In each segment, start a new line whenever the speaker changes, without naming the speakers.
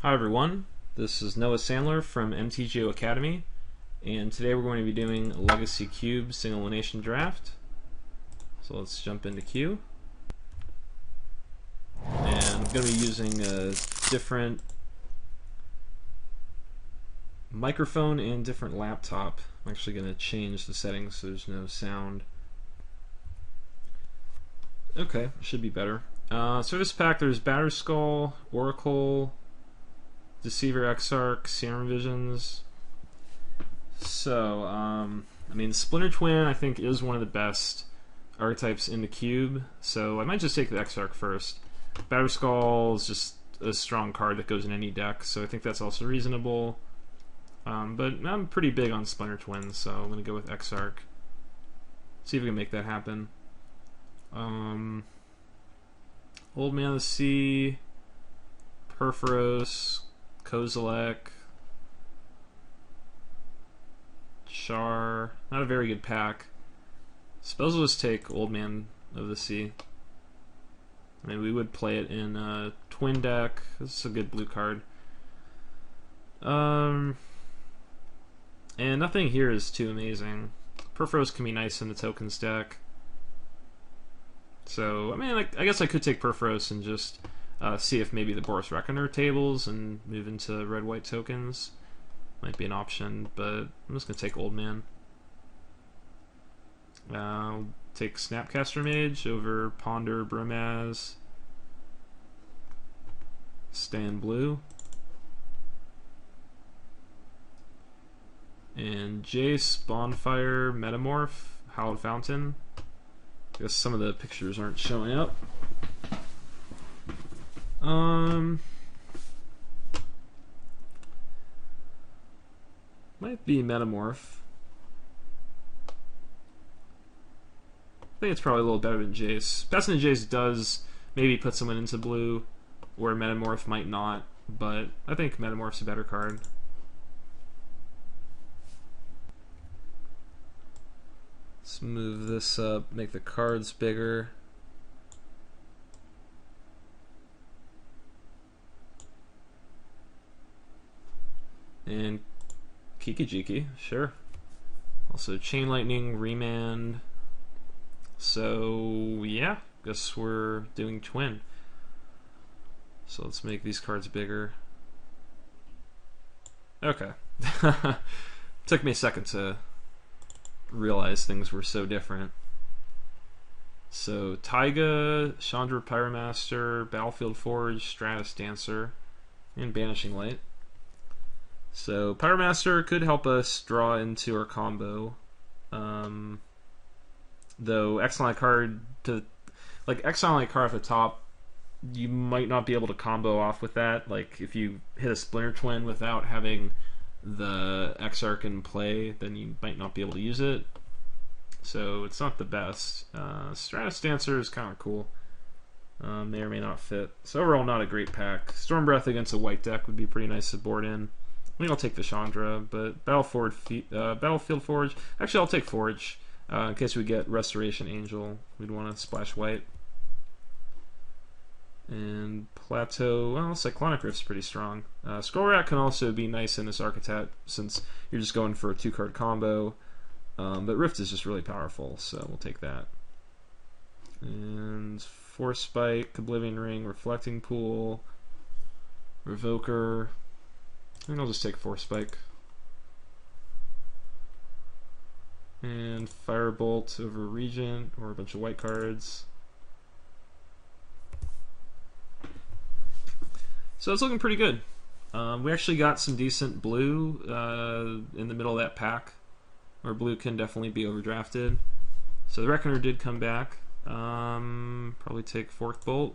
Hi everyone, this is Noah Sandler from Mtgo Academy, and today we're going to be doing a Legacy Cube single elimination draft. So let's jump into Q. And I'm going to be using a different microphone and different laptop. I'm actually going to change the settings so there's no sound. Okay, should be better. So this pack, there's Batterskull, Oracle, Deceiver, Exarch, Serum Visions. So, I mean, Splinter Twin I think is one of the best archetypes in the cube, so I might just take the Exarch first. Batterskull is just a strong card that goes in any deck, so I think that's also reasonable. But I'm pretty big on Splinter Twin, so I'm going to go with Exarch. See if we can make that happen. Old Man of the Sea, Perforos, Kozilek, Char. Not a very good pack. Suppose we'll just take Old Man of the Sea. I mean, we would play it in a twin deck. This is a good blue card. And nothing here is too amazing. Perforos can be nice in the tokens deck. So, I mean, I guess I could take Perforos and just see if maybe the Boris Reckoner tables and move into red-white tokens. Might be an option, but I'm just going to take Old Man. I'll take Snapcaster Mage over Ponder Bromaz. Stan Blue. And Jace, Bonfire, Metamorph, Hallowed Fountain. I guess some of the pictures aren't showing up. Might be Metamorph. I think it's probably a little better than Jace. Best than Jace does maybe put someone into blue, where Metamorph might not, but I think Metamorph's a better card. Let's move this up, make the cards bigger. And Kikijiki, sure. Also Chain Lightning, Remand. So yeah, guess we're doing Twin. So let's make these cards bigger. Okay. Took me a second to realize things were so different. So Taiga, Chandra Pyromaster, Battlefield Forge, Stratus Dancer, and Banishing Light. So Pyromaster could help us draw into our combo. Though Exile card to Exile card at the top, you might not be able to combo off with that. Like if you hit a Splinter Twin without having the Exarch in play, then you might not be able to use it. So it's not the best. Stratus Dancer is kind of cool. May or may not fit. So overall, not a great pack. Storm Breath against a white deck would be pretty nice to board in. I think I'll take the Chandra, but Battlefield Forge. Actually, I'll take Forge in case we get Restoration Angel. We'd want to splash white. And Plateau, well, Cyclonic Rift's pretty strong. Scroll Rat can also be nice in this archetype since you're just going for a 2-card combo. But Rift is just really powerful, so we'll take that. And Force Spike, Oblivion Ring, Reflecting Pool, Revoker. I think I'll just take Force Spike. And Firebolt over Regent, or a bunch of white cards. So it's looking pretty good. We actually got some decent blue in the middle of that pack, where blue can definitely be overdrafted. So the Reckoner did come back. Probably take Fork Bolt.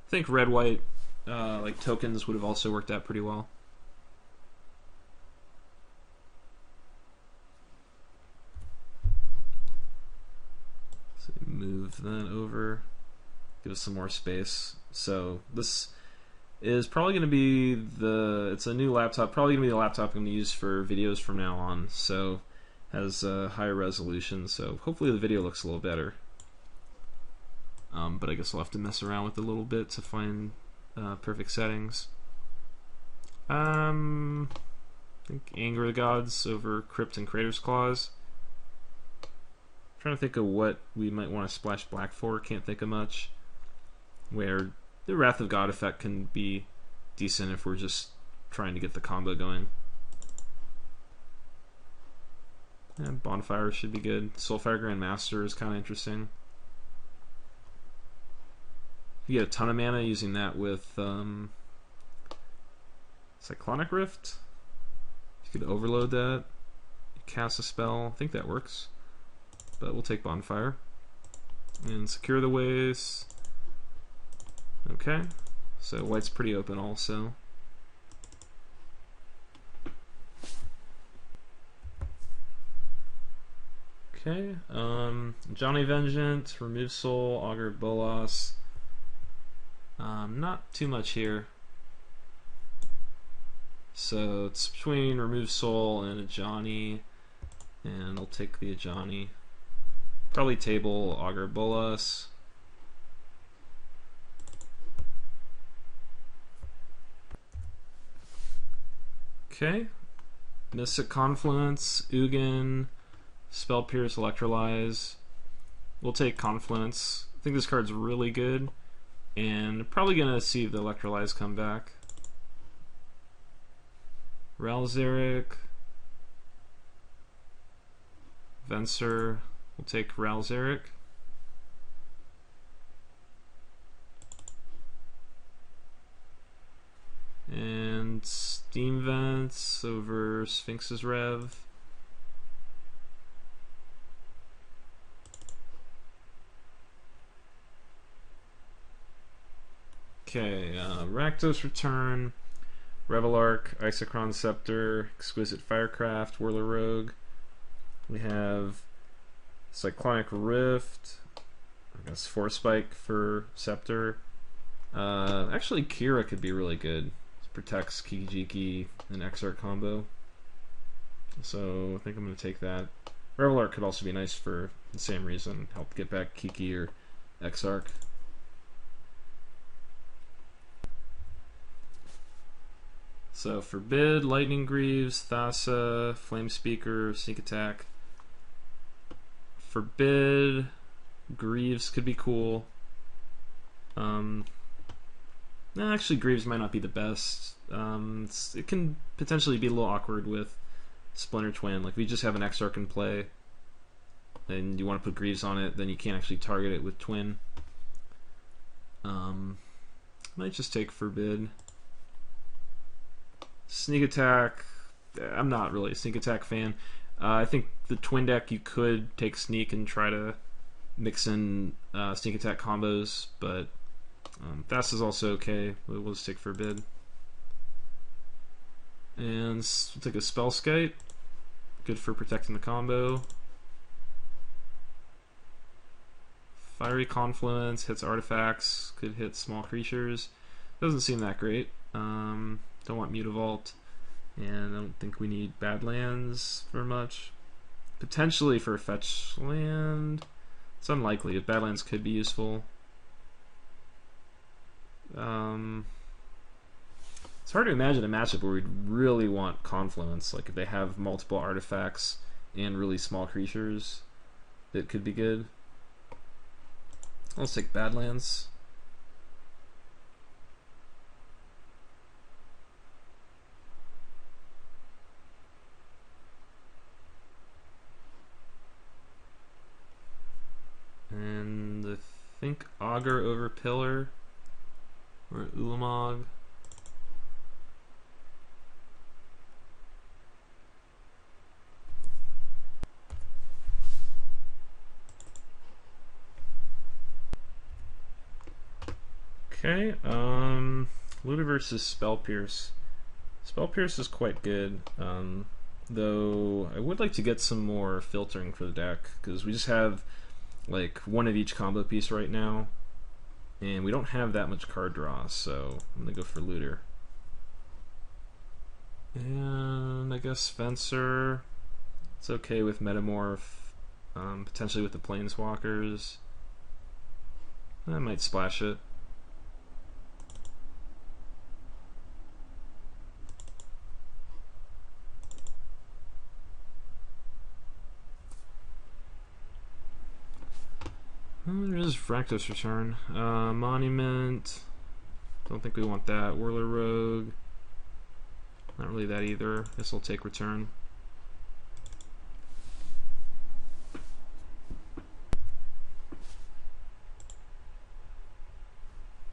I think red-white like tokens would have also worked out pretty well. So move that over. Give us some more space. So this is probably going to be it's a new laptop, probably going to be the laptop I'm going to use for videos from now on. So has a higher resolution, so hopefully the video looks a little better. but I guess I'll have to mess around with it a little bit to find perfect settings. I think Anger of the Gods over Crypt and Crater's Claws. Trying to think of what we might want to splash black for. Can't think of much. Where the Wrath of God effect can be decent if we're just trying to get the combo going. And Bonfire should be good. Soulfire Grandmaster is kind of interesting. You get a ton of mana using that with Cyclonic Rift. You could overload that. You cast a spell. I think that works. But we'll take Bonfire. And Secure the Waste. Okay. So white's pretty open also. Okay. Johnny Vengeance, Remove Soul, Augur of Bolas. Not too much here. So it's between Remove Soul and a Johnny. And I'll take the Ajani. Probably table Augur of Bolas. Okay. Mystic Confluence, Ugin, Spell Pierce, Electrolyze. We'll take Confluence. I think this card's really good. And probably gonna see the Electrolyze come back. Ralzeric. Venser. We'll take Ralzeric. And Steam Vents over Sphinx's Rev. Okay, Rakdos Return, Revelark, Isochron Scepter, Exquisite Firecraft, Whirler Rogue. We have Cyclonic Rift, I guess Force Spike for Scepter. Actually, Kira could be really good. It protects Kiki-Jiki and Exarch combo. So I think I'm going to take that. Revelark could also be nice for the same reason. Help get back Kiki or Exarch. So Forbid, Lightning Greaves, Thassa, Flame Speaker, Sneak Attack. Forbid, Greaves could be cool. Actually, Greaves might not be the best. It can potentially be a little awkward with Splinter Twin. Like, if you just have an Exarch in play, and you want to put Greaves on it, then you can't actually target it with Twin. Might just take Forbid. Sneak Attack, I'm not really a Sneak Attack fan. I think the Twin deck, you could take Sneak and try to mix in Sneak Attack combos, but Fast is also okay. We'll just take Forbid. And we'll take a Spellskite. Good for protecting the combo. Fiery Confluence hits artifacts, could hit small creatures. Doesn't seem that great. Don't want Mutavault, and I don't think we need Badlands for much. Potentially for a fetch land. It's unlikely. Badlands could be useful. It's hard to imagine a matchup where we'd really want Confluence. Like if they have multiple artifacts and really small creatures, that could be good. Let's take Badlands. And I think Augur over Pillar or Ulamog. Okay, Luda versus Spell Pierce. Spell Pierce is quite good, though I would like to get some more filtering for the deck, because we just have like one of each combo piece right now, and we don't have that much card draw, so I'm gonna go for Looter. And I guess Fencer, it's okay with Metamorph, potentially with the Planeswalkers. That might splash it. There's Fractus Return. Monument. Don't think we want that. Whirler Rogue. Not really that either. Guess I'll take Return.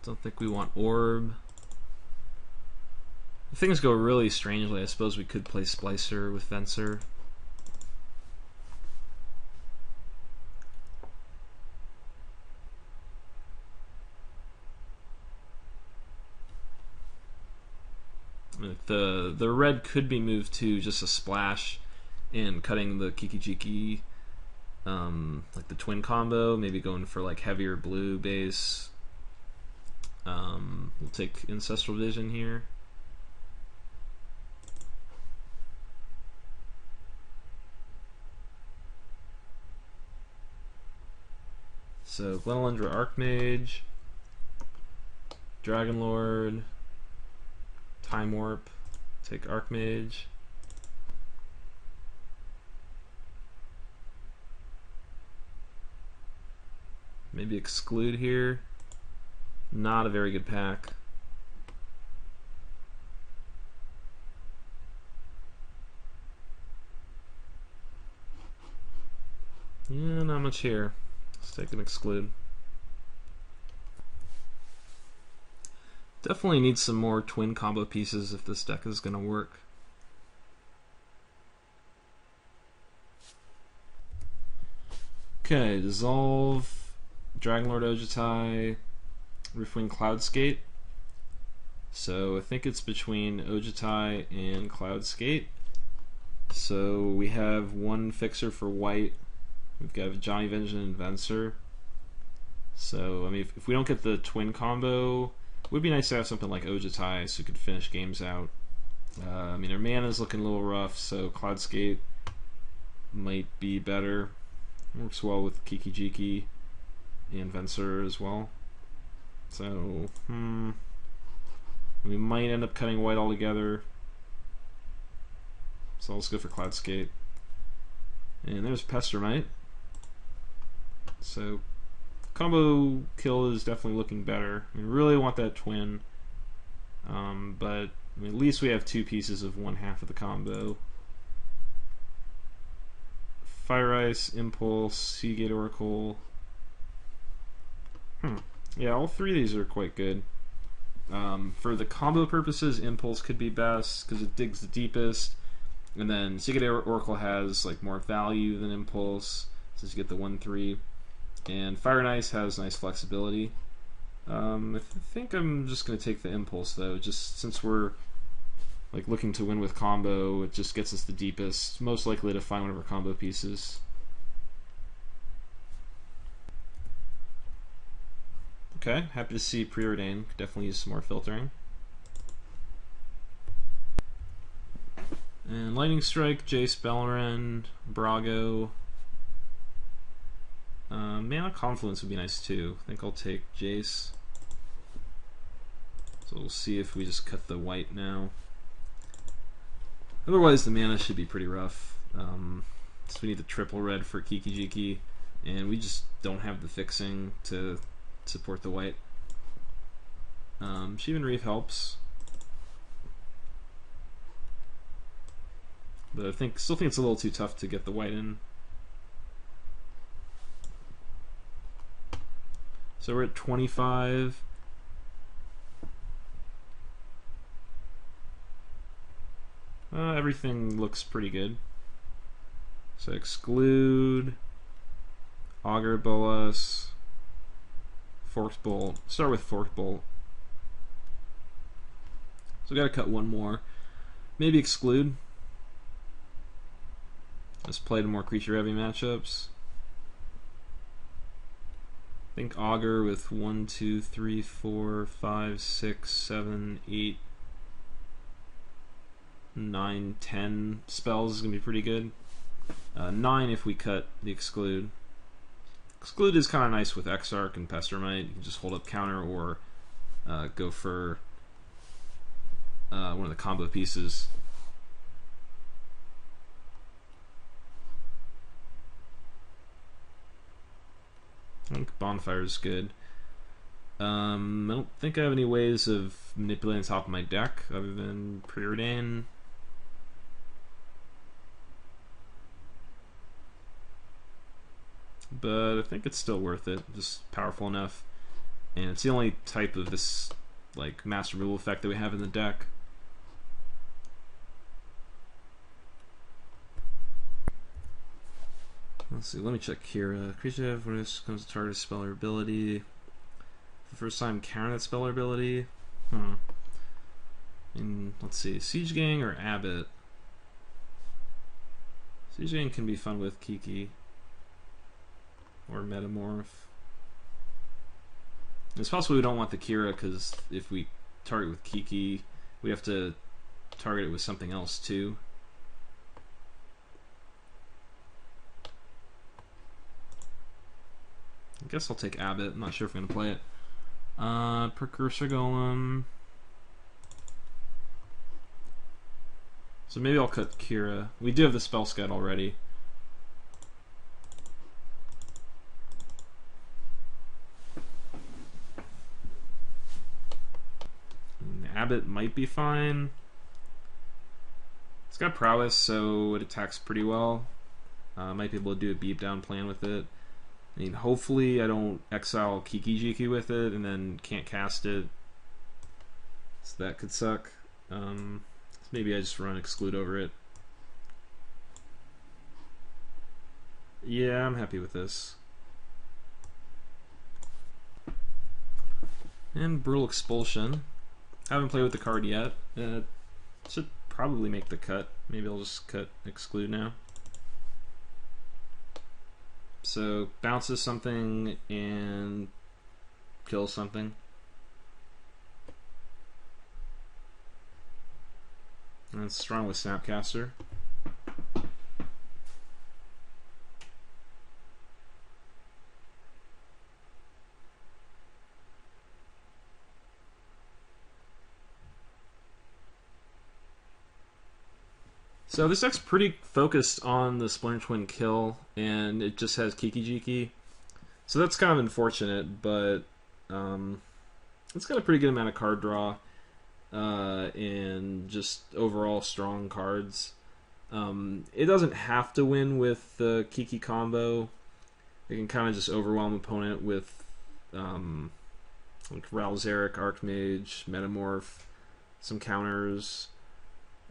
Don't think we want Orb. If things go really strangely, I suppose we could play Splicer with Fencer. The red could be moved to just a splash and cutting the Kiki-Jiki, like the twin combo, maybe going for like heavier blue base. We'll take Ancestral Vision here. So Glenelendra Archmage, Dragon Lord, Time Warp, take Archmage. Maybe Exclude here. Not a very good pack. Yeah, not much here. Let's take an Exclude. Definitely need some more twin combo pieces if this deck is going to work. Okay, Dissolve, Dragonlord Ojutai, Roofwing Cloudskate. So I think it's between Ojutai and Cloudskate. So we have one fixer for white. We've got Johnny Vengeance and Venser. So I mean, if we don't get the twin combo, it would be nice to have something like Ojutai so we could finish games out. I mean, our mana's looking a little rough, so Cloudskate might be better. Works well with Kiki-Jiki and Venser as well. So, we might end up cutting white altogether. So let's go for Cloudskate. And there's Pestermite. So, combo kill is definitely looking better. We really want that twin. But I mean, at least we have two pieces of one half of the combo. Fire Ice, Impulse, Seagate Oracle. Yeah, all three of these are quite good. For the combo purposes, Impulse could be best because it digs the deepest, and then Seagate Oracle has like more value than Impulse since you get the 1/3, and Fire and Ice has nice flexibility. I think I'm just going to take the Impulse though, just since we're like looking to win with combo. It just gets us the deepest, most likely to find one of our combo pieces. Okay, happy to see Preordain. Could definitely use some more filtering. And Lightning Strike, Jace Beleren, Brago. Mana Confluence would be nice too. I think I'll take Jace. So we'll see if we just cut the white now. Otherwise the mana should be pretty rough. So we need the triple red for Kiki-Jiki, and we just don't have the fixing to support the white. Shivan Reef helps, but I still think it's a little too tough to get the white in. So we're at 25. Everything looks pretty good. So Exclude, Augur Bolas, Forked Bolt. Start with Forked Bolt. So we gotta cut one more. Maybe Exclude. Let's play the more creature heavy matchups. I think Augur with 1, 2, 3, 4, 5, 6, 7, 8, 9, 10 spells is gonna be pretty good. 9 if we cut the Exclude. Exclude is kind of nice with Exarch and Pestermite. You can just hold up counter or go for one of the combo pieces. I think Bonfire is good. I don't think I have any ways of manipulating the top of my deck other than Preordain. But I think it's still worth it. Just powerful enough, and it's the only type of this like master removal effect that we have in the deck. Let's see. Let me check here. Creature when this comes to target spell or ability. For the first time, counter that spell or ability. And let's see. Siege Gang or Abbot. Siege Gang can be fun with Kiki. Or Metamorph. It's possible we don't want the Kira because if we target with Kiki, we have to target it with something else too. I guess I'll take Abbot. I'm not sure if I'm going to play it. Precursor Golem. So maybe I'll cut Kira. We do have the spell scud already. Abbot might be fine. It's got prowess, so it attacks pretty well. Might be able to do a beat down plan with it. I mean, hopefully I don't exile Kiki Jiki with it and then can't cast it. So that could suck. So maybe I just run Exclude over it. Yeah, I'm happy with this. And Brutal Expulsion. Haven't played with the card yet. Should probably make the cut. Maybe I'll just cut Exclude now. So bounces something and kills something. And it's strong with Snapcaster. So this deck's pretty focused on the Splinter Twin kill, and it just has Kiki Jiki. So that's kind of unfortunate, but it's got a pretty good amount of card draw and just overall strong cards. It doesn't have to win with the Kiki combo. It can kind of just overwhelm opponent with like Ralzeric, Archmage, Metamorph, some counters.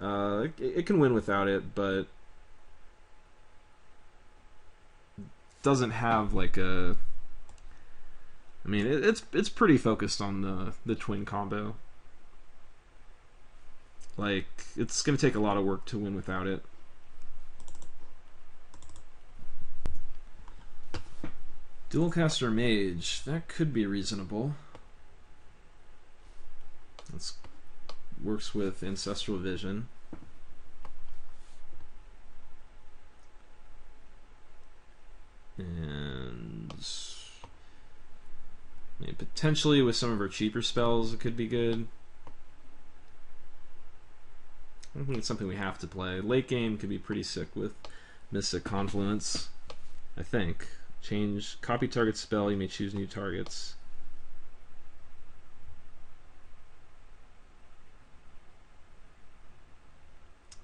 It can win without it, but doesn't have like a. I mean, it's pretty focused on the twin combo. Like, it's gonna take a lot of work to win without it. Dualcaster Mage, that could be reasonable. That's works with Ancestral Vision. And maybe potentially with some of our cheaper spells it could be good. I don't think it's something we have to play. Late game could be pretty sick with Mystic Confluence, I think. Change copy target spell, you may choose new targets.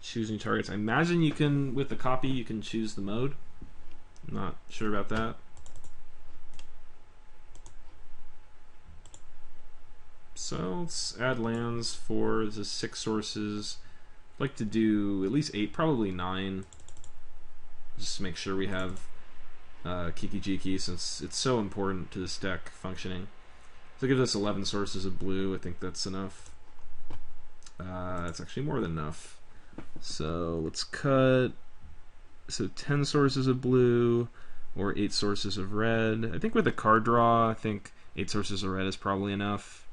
Choose new targets. I imagine you can, with the copy, you can choose the mode. I'm not sure about that. So let's add lands for the 6 sources. I'd like to do at least 8, probably 9. Just to make sure we have Kiki Jiki, since it's so important to this deck functioning. So give us 11 sources of blue. I think that's enough. It's actually more than enough. So let's cut. So 10 sources of blue or 8 sources of red. I think with a card draw, I think 8 sources of red is probably enough.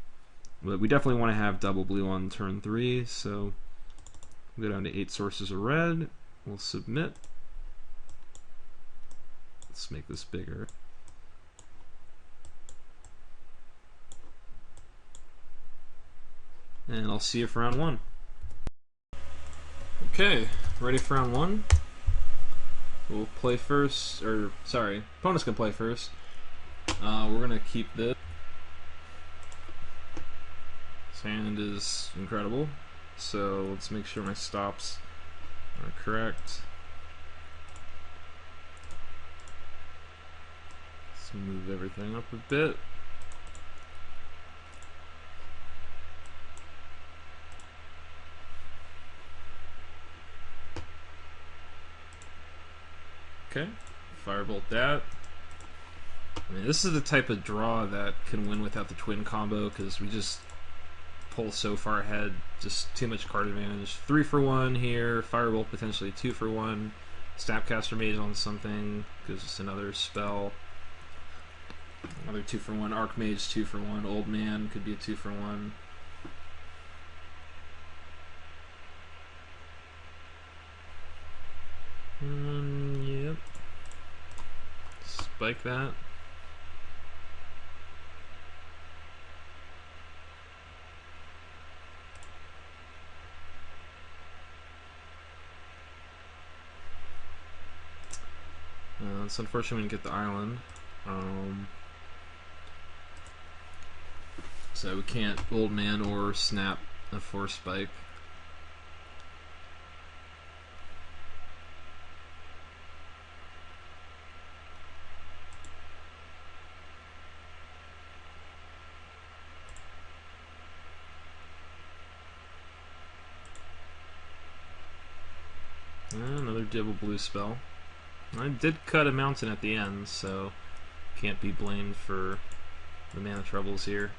But we definitely want to have double blue on turn 3, so we'll go down to 8 sources of red. We'll submit. Let's make this bigger. and I'll see you for round 1. Okay, ready for round 1? We'll play first, or sorry, opponents can play first. We're gonna keep this. This hand is incredible, so let's make sure my stops are correct. Let's move everything up a bit. Okay, firebolt that. I mean, this is the type of draw that can win without the twin combo because we just pull so far ahead, just too much card advantage. 3 for 1 here, firebolt potentially 2 for 1. Snapcaster Mage on something gives us another spell. Another 2 for 1. Archmage 2 for 1. Old Man could be a 2 for 1. Yep. Spike that. It's unfortunate we didn't get the island. So we can't Old Man or snap a 4 spike. Another double blue spell. I did cut a mountain at the end, so can't be blamed for the mana troubles here.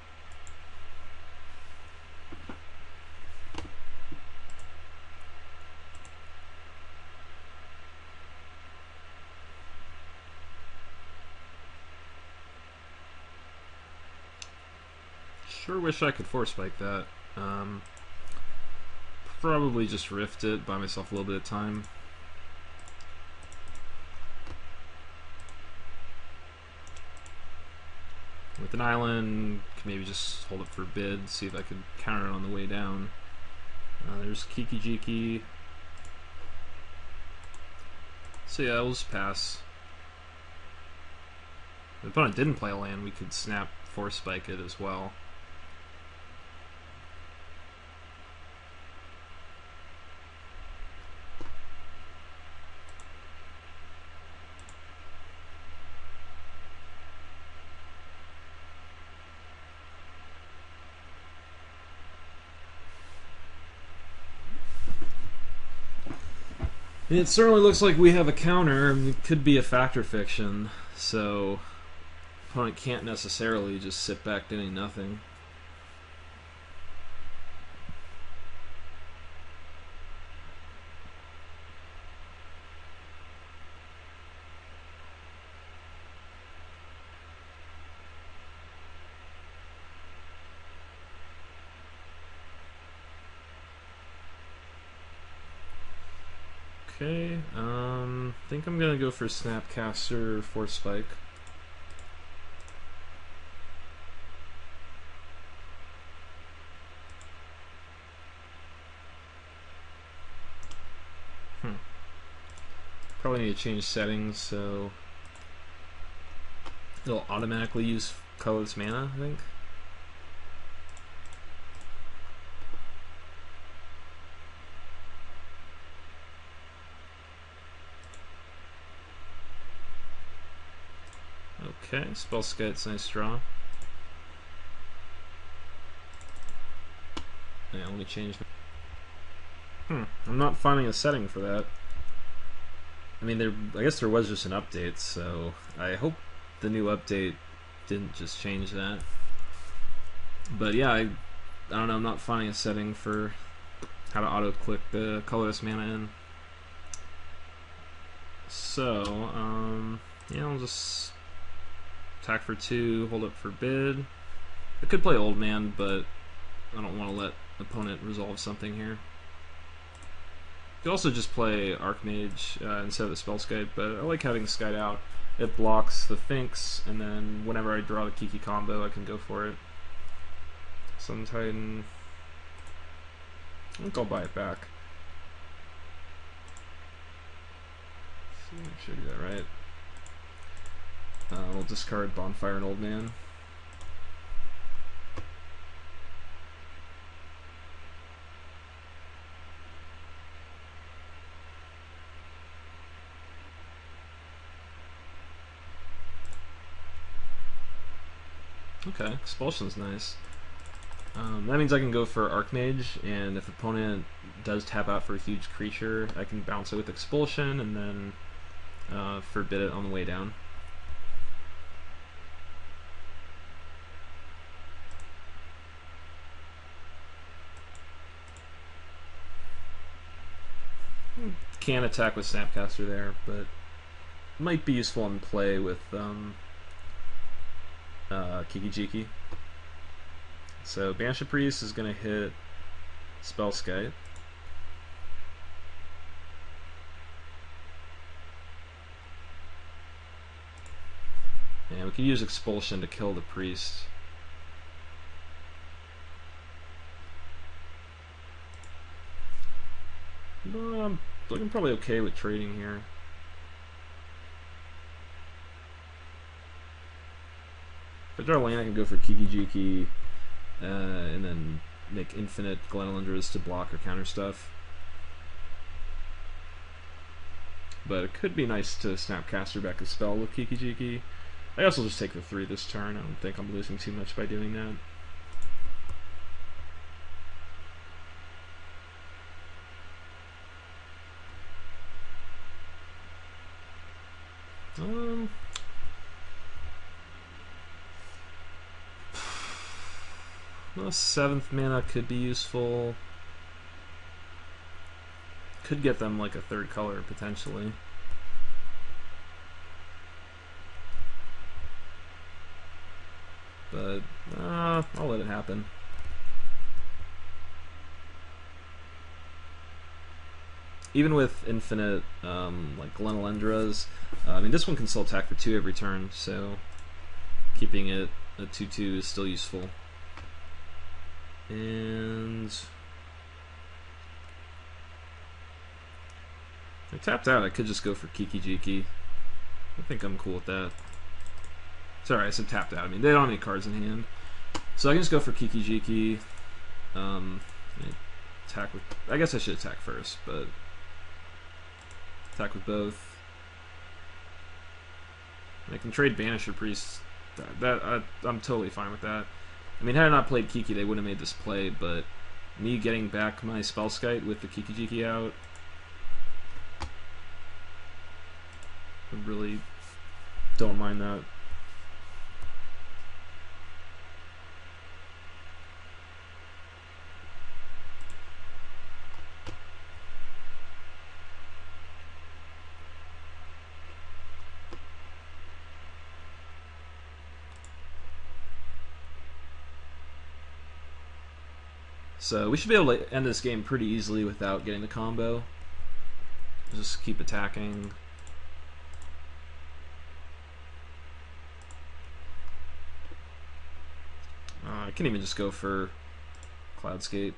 Sure wish I could force spike that. Probably just rift it, buy myself a little bit of time. With an island, can maybe just hold it for bid, see if I could counter it on the way down. There's Kiki Jiki. So yeah, we'll just pass. If the opponent didn't play a land, we could snap force spike it as well. It certainly looks like we have a counter. It could be a factor fiction, so opponent can't necessarily just sit back doing nothing. Okay, I think I'm gonna go for Snapcaster Force Spike. Probably need to change settings so it'll automatically use colorless mana, I think. Okay, Spell Skite's nice draw. Yeah, let me change. I'm not finding a setting for that. I mean, I guess there was just an update, so I hope the new update didn't just change that. But yeah, I don't know, I'm not finding a setting for how to auto-click the colorless mana in. So, yeah, I'll just attack for 2, hold up for bid. I could play Old Man, but I don't want to let the opponent resolve something here. You could also just play Archmage instead of the Spellskite, but I like having the Skite out. It blocks the Finks, and then whenever I draw the Kiki combo, I can go for it. Sun Titan. I think I'll buy it back. See, make sure I do that right. We'll discard Bonfire and Old Man. Okay, Expulsion's nice. That means I can go for Archmage, and if opponent does tap out for a huge creature, I can bounce it with Expulsion and then forbid it on the way down. Can attack with Snapcaster there, but might be useful in play with Kiki-Jiki. So Banshee Priest is going to hit Spellskite. And we can use Expulsion to kill the Priest. I'm looking probably okay with trading here. If I draw a land, I can go for Kiki-Jiki, and then make infinite Glenelundras to block or counter stuff. But it could be nice to Snapcaster back a spell with Kiki-Jiki. I guess I'll just take the 3 this turn. I don't think I'm losing too much by doing that. Well, 7th mana could be useful. Could get them like a 3rd color potentially. But I'll let it happen. Even with infinite like Glenelundras, I mean this one can still attack for 2 every turn, so keeping it a 2/2 is still useful. And I tapped out. I could just go for Kiki-Jiki. I think I'm cool with that. Sorry, I said tapped out. I mean, they don't have any cards in hand. So I can just go for Kiki-Jiki. Attack with... I guess I should attack first, but... Attack with both. And I can trade Banisher Priest. I'm totally fine with that. I mean, had I not played Kiki, they wouldn't have made this play, but me getting back my Spellskite with the Kiki-Jiki out, I really don't mind that. So we should be able to end this game pretty easily without getting the combo. Just keep attacking. I can even just go for Cloudskate.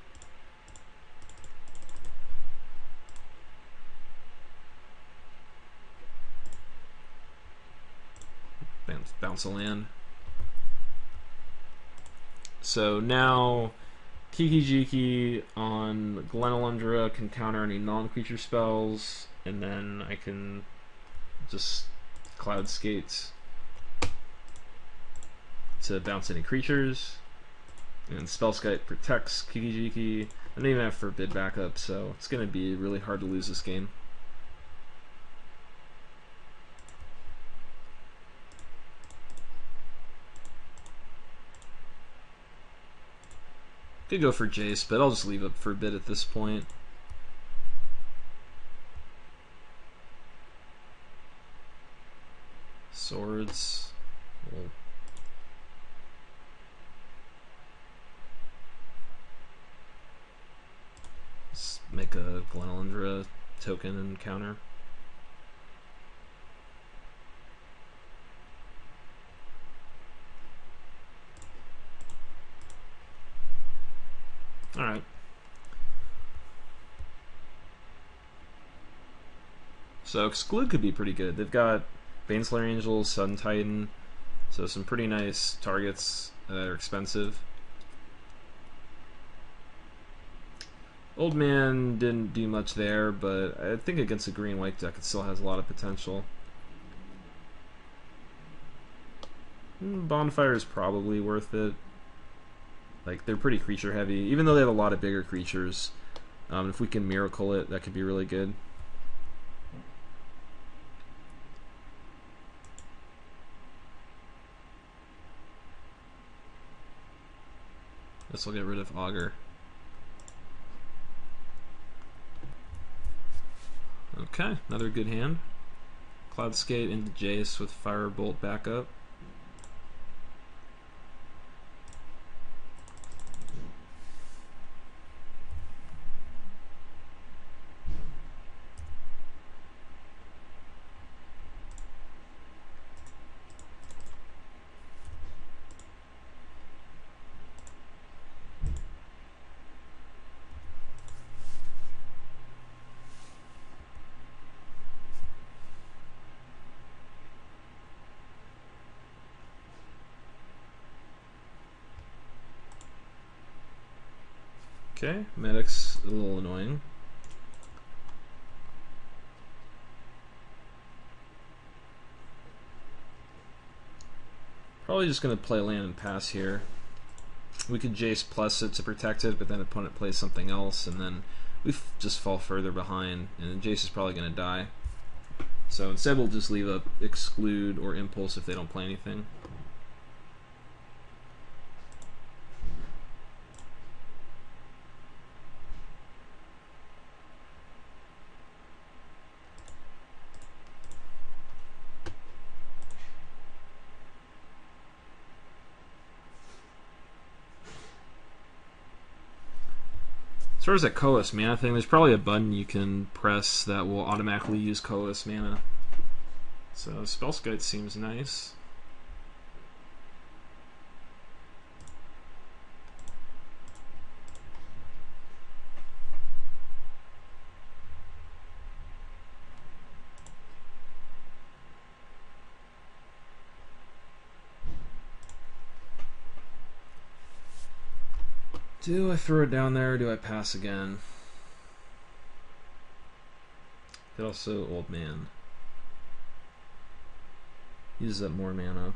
Bounce a land. So now Kiki-Jiki on Glenelundra can counter any non-creature spells, and then I can just Cloudskate to bounce any creatures, and Spellskite protects Kiki-Jiki. I don't even have Forbid backup, so it's going to be really hard to lose this game. Could go for Jace, but I'll just leave it for a bit at this point. Swords. We'll let's make a Glenelundra token and counter. Alright. So Exclude could be pretty good. They've got Baneslayer Angel, Sun Titan, so some pretty nice targets that are expensive. Old Man didn't do much there, but I think against a green-white deck it still has a lot of potential. Bonfire is probably worth it. Like, they're pretty creature heavy, even though they have a lot of bigger creatures. If we can Miracle it, that could be really good. This will get rid of Augur. Okay, another good hand. Cloudskate into Jace with Firebolt backup. Okay, Medic's a little annoying. Probably just going to play land and pass here. We could Jace plus it to protect it, but then opponent plays something else, and then we just fall further behind, and Jace is probably going to die. So instead we'll just leave up Exclude or Impulse if they don't play anything. As far as that Colorless Mana thing, there's probably a button you can press that will automatically use Colorless Mana. So Spellskite seems nice. Do I throw it down there or do I pass again? Could also Old Man. Uses up more mana.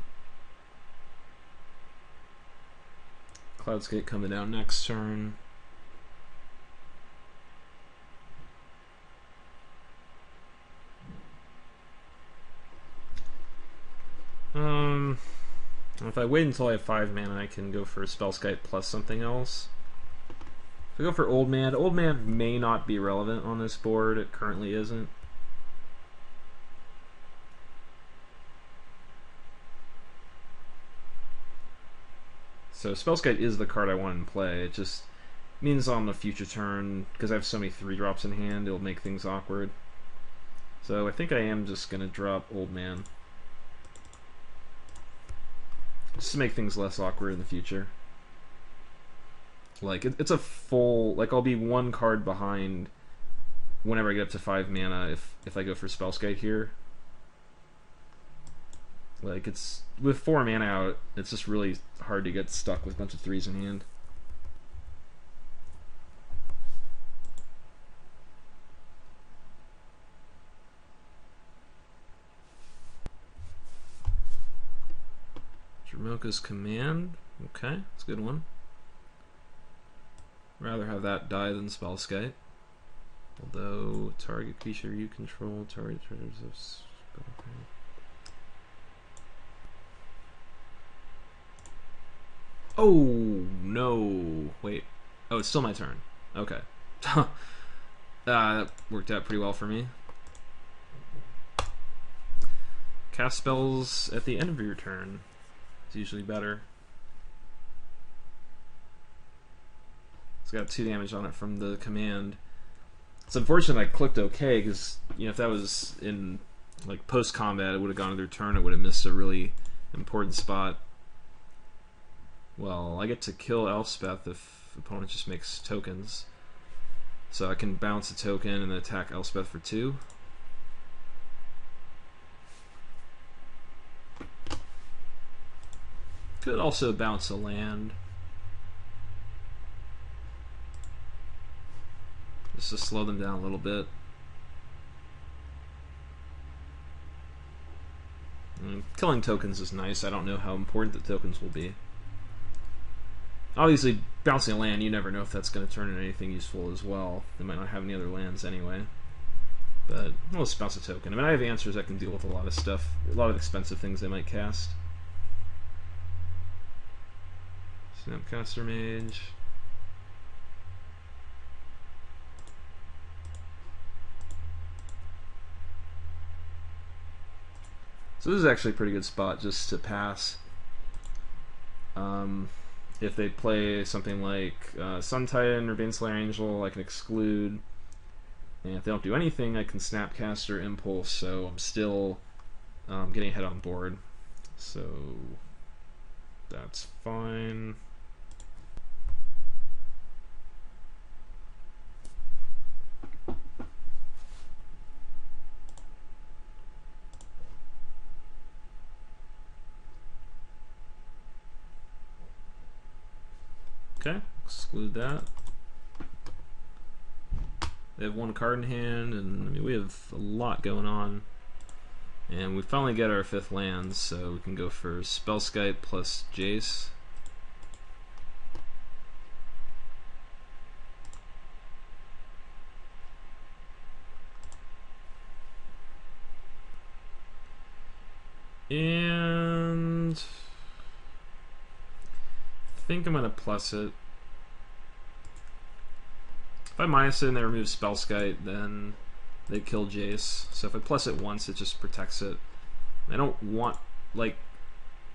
Cloudskate coming down next turn. If I wait until I have 5 mana, I can go for Spellskite plus something else. If I go for Old Man may not be relevant on this board. It currently isn't. So Spellskite is the card I want in play. It just means on the future turn, because I have so many 3-drops in hand, it'll make things awkward. So I think I am just going to drop Old Man. Just to make things less awkward in the future. Like, it's a full... Like, I'll be 1 card behind whenever I get up to 5 mana if I go for Spellskite here. Like, it's... With 4 mana out, it's just really hard to get stuck with a bunch of 3s in hand. Dromoka's Command. Okay, that's a good one. Rather have that die than Spellskite. Although, target creature you control, target triggers of spell. Oh, no. Wait. Oh, it's still my turn. Okay. That worked out pretty well for me. Cast spells at the end of your turn. It's usually better. It's got 2 damage on it from the command. It's unfortunate I clicked OK, because if that was in like post-combat, it would have gone to their turn. It would have missed a really important spot. Well, I get to kill Elspeth if the opponent just makes tokens. So I can bounce a token and then attack Elspeth for 2. Could also bounce a land. Just to slow them down a little bit. Killing tokens is nice. I don't know how important the tokens will be. Obviously, bouncing a land, you never know if that's going to turn into anything useful as well. They might not have any other lands anyway. But let's bounce a token. I mean, I have answers that can deal with a lot of stuff, a lot of expensive things they might cast. Snapcaster Mage. So this is actually a pretty good spot just to pass. If they play something like Sun Titan or Baneslayer Angel, I can exclude. And if they don't do anything, I can Snapcaster Impulse, so I'm still getting ahead on board. So that's fine. Okay, exclude that. They have one card in hand, and I mean, we have a lot going on. And we finally get our 5th land, so we can go for Spell Skype plus Jace. And I think I'm going to plus it. If I minus it and they remove Spellskite, then they kill Jace. So if I plus it once, it just protects it. I don't want, like,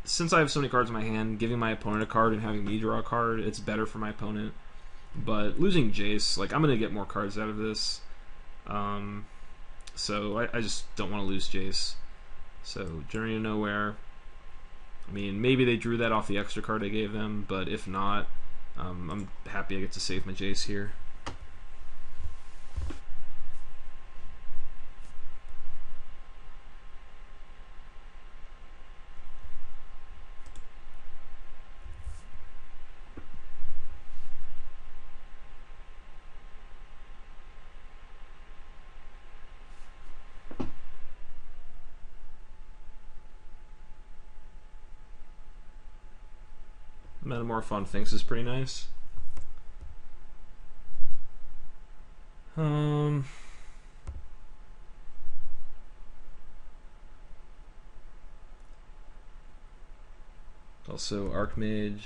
since I have so many cards in my hand, giving my opponent a card and having me draw a card, it's better for my opponent. But losing Jace, like, I'm going to get more cards out of this. So I just don't want to lose Jace. So Journey to Nowhere. I mean, maybe they drew that off the extra card I gave them, but if not, I'm happy I get to save my Jace here. Metamorphon thinks is pretty nice. Also Archmage.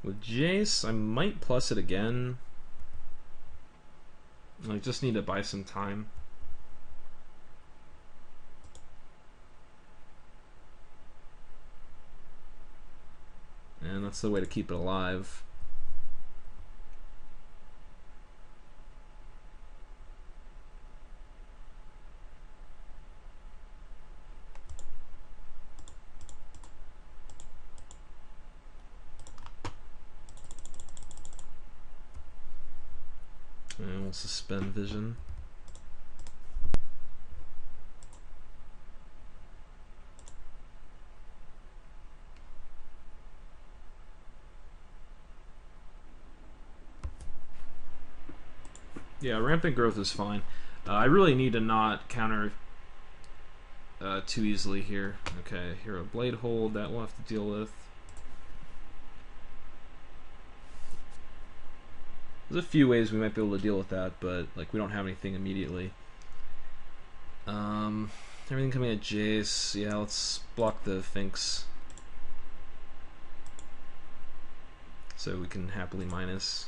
With Jace, I might plus it again. I just need to buy some time. And that's the way to keep it alive. And we'll suspend vision. Yeah, rampant growth is fine. I really need to not counter too easily here. Okay, Hero Blade Hold, that we'll have to deal with. There's a few ways we might be able to deal with that, but like we don't have anything immediately. Everything coming at Jace. Yeah, let's block the Finks. So we can happily minus.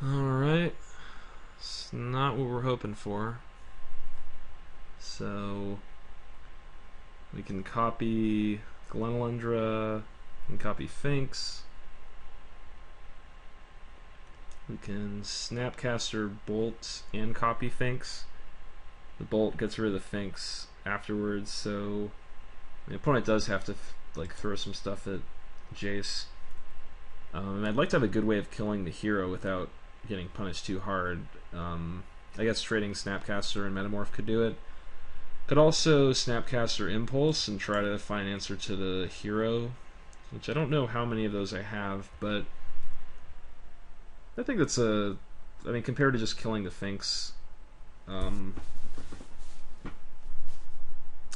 Alright, it's not what we're hoping for. So we can copy Glenelundra and copy Finks. We can Snapcaster Bolt and copy Finks. The Bolt gets rid of the Finks afterwards, so the opponent does have to like throw some stuff at Jace. And I'd like to have a good way of killing the hero without getting punished too hard. I guess trading Snapcaster and Metamorph could do it. Could also Snapcaster Impulse and try to find an answer to the hero, which I don't know how many of those I have, but I think that's I mean, compared to just killing the Finks, I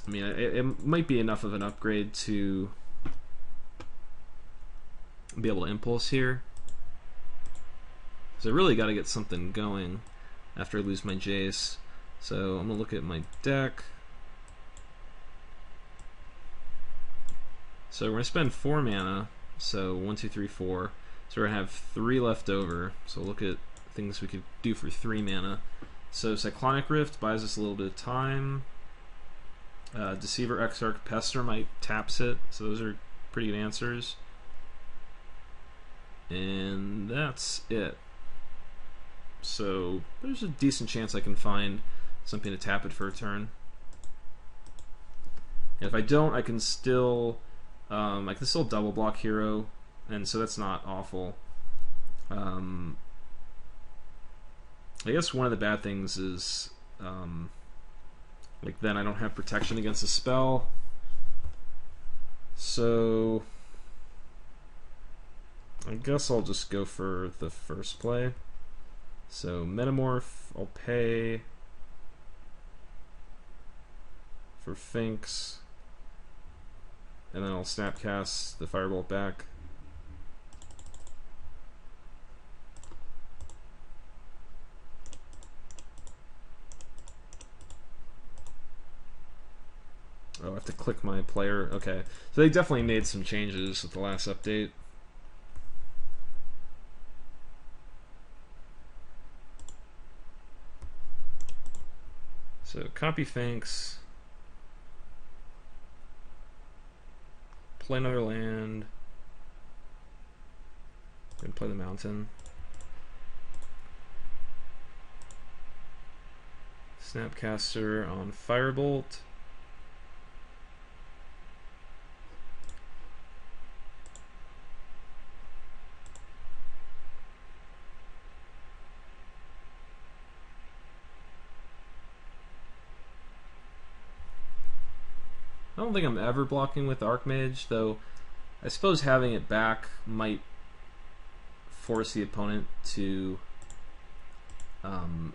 mean, it might be enough of an upgrade to be able to Impulse here. So I really got to get something going after I lose my Jace. So I'm going to look at my deck. So we're going to spend 4 mana, so 1, 2, 3, 4. So we're going to have 3 left over. So look at things we could do for 3 mana. So Cyclonic Rift buys us a little bit of time. Deceiver, Exarch, Pester might taps it, so those are pretty good answers. And that's it. So there's a decent chance I can find something to tap it for a turn. And if I don't, I can still double block hero, and so that's not awful. I guess one of the bad things is like then I don't have protection against a spell. So I guess I'll just go for the first play. So Metamorph, I'll pay for Finks, and then I'll Snapcast the Firebolt back. Oh, I have to click my player. Okay, so they definitely made some changes with the last update. So copy Finks, play another land, and play the mountain. Snapcaster on Firebolt. I don't think I'm ever blocking with Archmage, though I suppose having it back might force the opponent to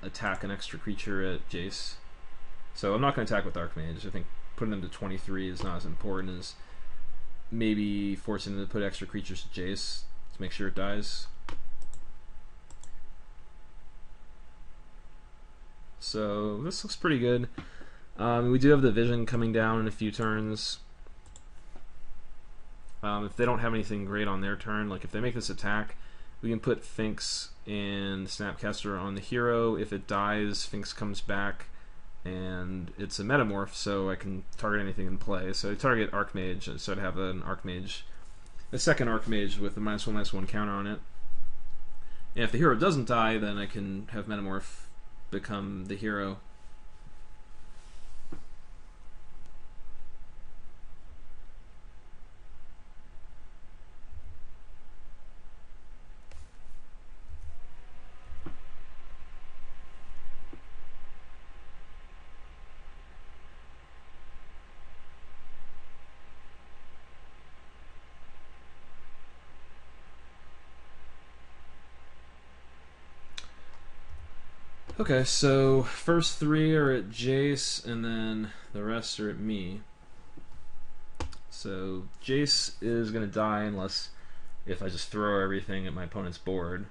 attack an extra creature at Jace. So I'm not going to attack with Archmage. I think putting them to 23 is not as important as maybe forcing them to put extra creatures to Jace to make sure it dies. So this looks pretty good. We do have the Vision coming down in a few turns. If they don't have anything great on their turn, like if they make this attack, we can put Finks and Snapcaster on the hero. If it dies, Finks comes back, and it's a Metamorph, so I can target anything in play. So I target Archmage, so I'd have an Archmage, a second Archmage with a -1/-1 counter on it. And if the hero doesn't die, then I can have Metamorph become the hero. Okay, so first 3 are at Jace, and then the rest are at me. So Jace is going to die unless if I just throw everything at my opponent's board,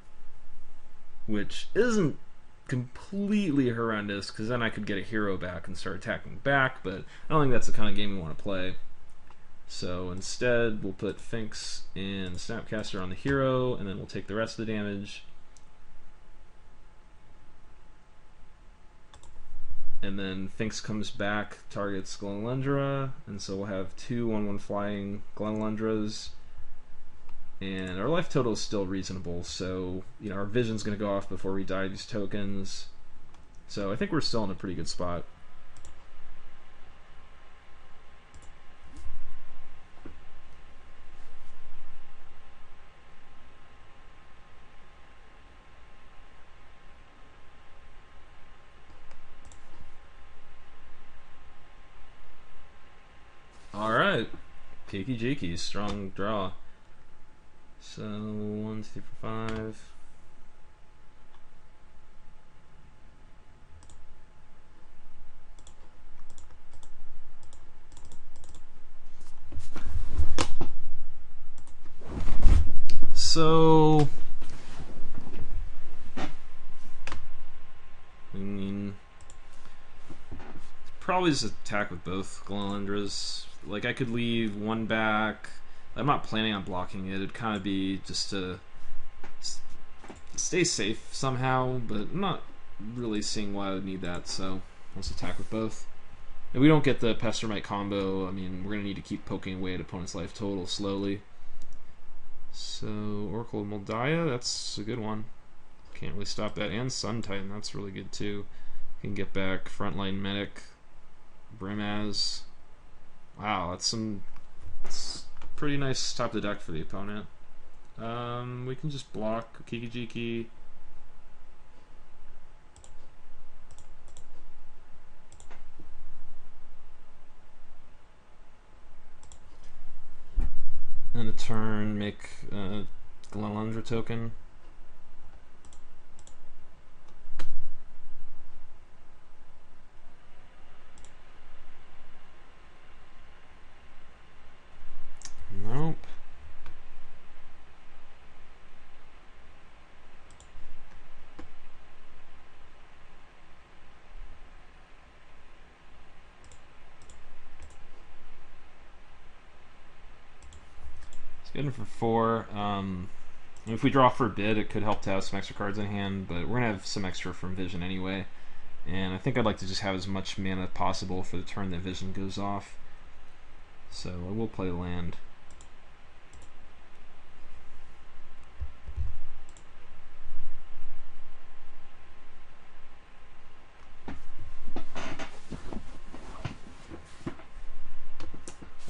which isn't completely horrendous, because then I could get a hero back and start attacking back, but I don't think that's the kind of game we want to play. So instead, we'll put Finks and Snapcaster on the hero, and then we'll take the rest of the damage. And then Finks comes back, targets Glenalundra, and so we'll have 2 1/1 flying Glenalundras. And our life total is still reasonable, so our vision's going to go off before we die these tokens. So I think we're still in a pretty good spot. Alright. Peaky Jeeky, strong draw. So 1, 2, 3, 4, 5. So I mean, probably just attack with both Glenlendras. Like, I could leave one back. I'm not planning on blocking it. It'd kind of be just to stay safe somehow, but I'm not really seeing why I would need that, so let's attack with both. If we don't get the Pestermite combo, I mean, we're going to need to keep poking away at opponent's life total slowly. So, Oracle of Moldiah, that's a good one. Can't really stop that. And Sun Titan, that's really good too. Can get back Frontline Medic, Brimaz. Wow, that's pretty nice top of the deck for the opponent. We can just block Kiki-Jiki. And a turn, make Glenlendra token. Nope. It's good for 4. If we draw Forbid, it could help to have some extra cards in hand, but we're going to have some extra from Vision anyway. And I think I'd like to just have as much mana as possible for the turn that Vision goes off. So I will play land.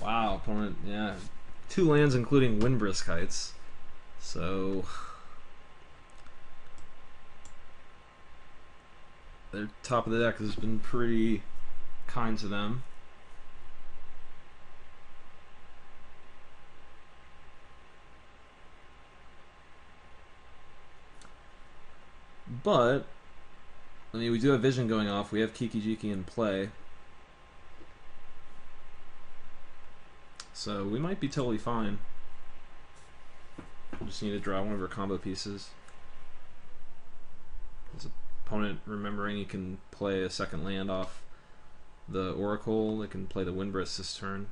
Wow, opponent, yeah. 2 lands including Windbrisk Heights. So their top of the deck has been pretty kind to them. But I mean, we do have Vision going off. We have Kiki-Jiki in play. So we might be totally fine. We just need to draw one of our combo pieces. His opponent, remembering he can play a second land off the Oracle, they can play the Windbrisk this turn.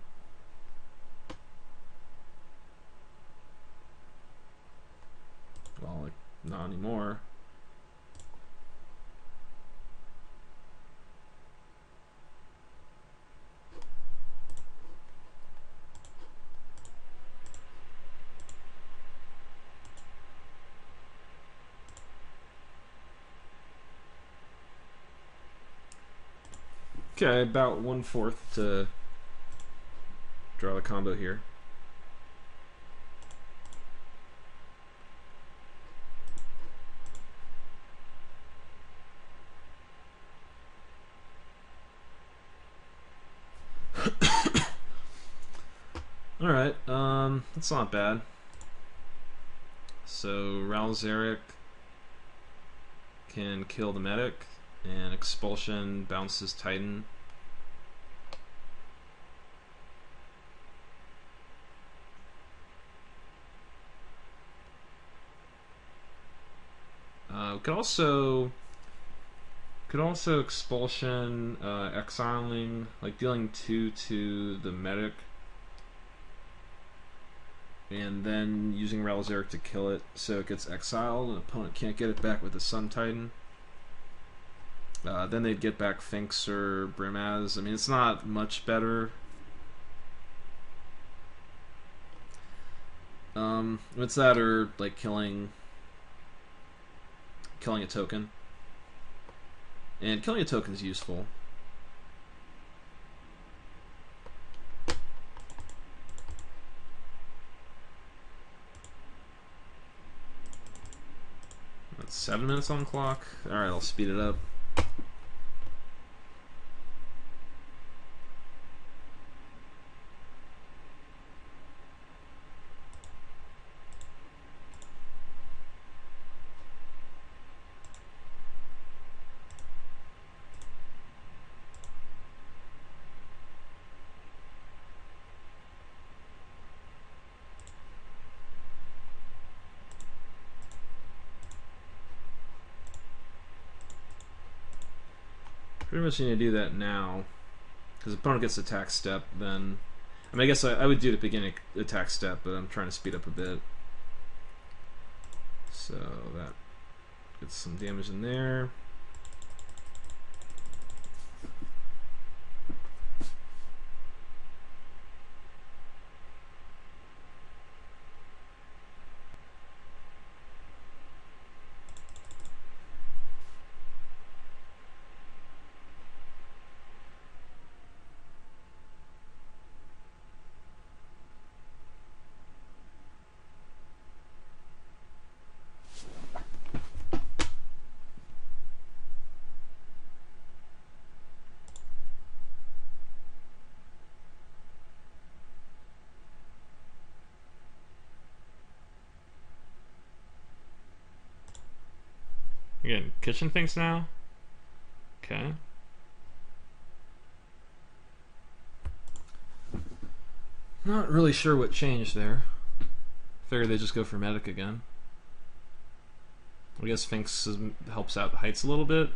Well, like, not anymore. Okay, about 1/4 to draw the combo here. Alright, that's not bad. So Ralzeric can kill the medic, and Expulsion bounces Titan. Could also Expulsion, exiling, like dealing 2 to the medic, and then using Ralzeric to kill it so it gets exiled and the opponent can't get it back with the Sun Titan. Then they'd get back Finks or Brimaz. I mean, it's not much better. What's that, or like killing a token. And killing a token is useful. That's 7 minutes on the clock. Alright, I'll speed it up. Pretty much need to do that now, because the opponent gets attack step. Then, I mean, I guess I would do the beginning attack step, but I'm trying to speed up a bit. So that gets some damage in there. Again, kitchen things now? Okay. Not really sure what changed there. Figured they just go for medic again. I guess Sphinx helps out heights a little bit.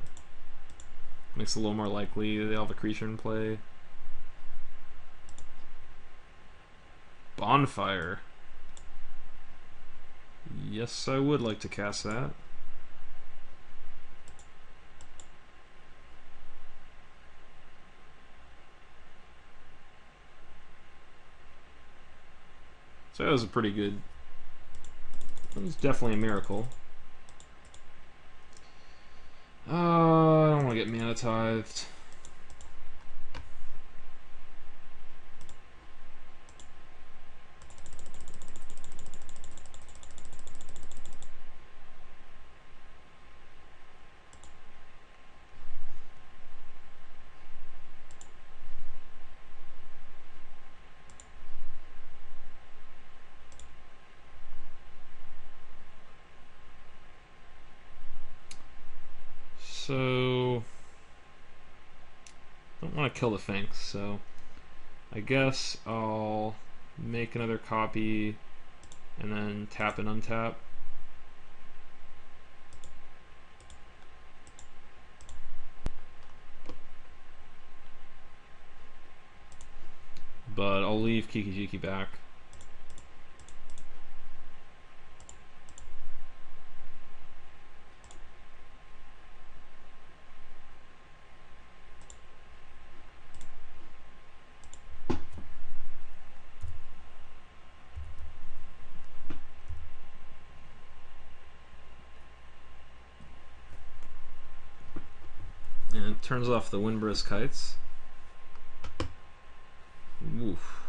Makes it a little more likely they have a creature in play. Bonfire. Yes, I would like to cast that. So that was a pretty good... It was definitely a miracle. I don't want to get mana tithed. So, don't want to kill the Sphinx, so I guess I'll make another copy and then tap and untap. But I'll leave Kiki-Jiki back. And it turns off the Windbrisk Kites. Oof.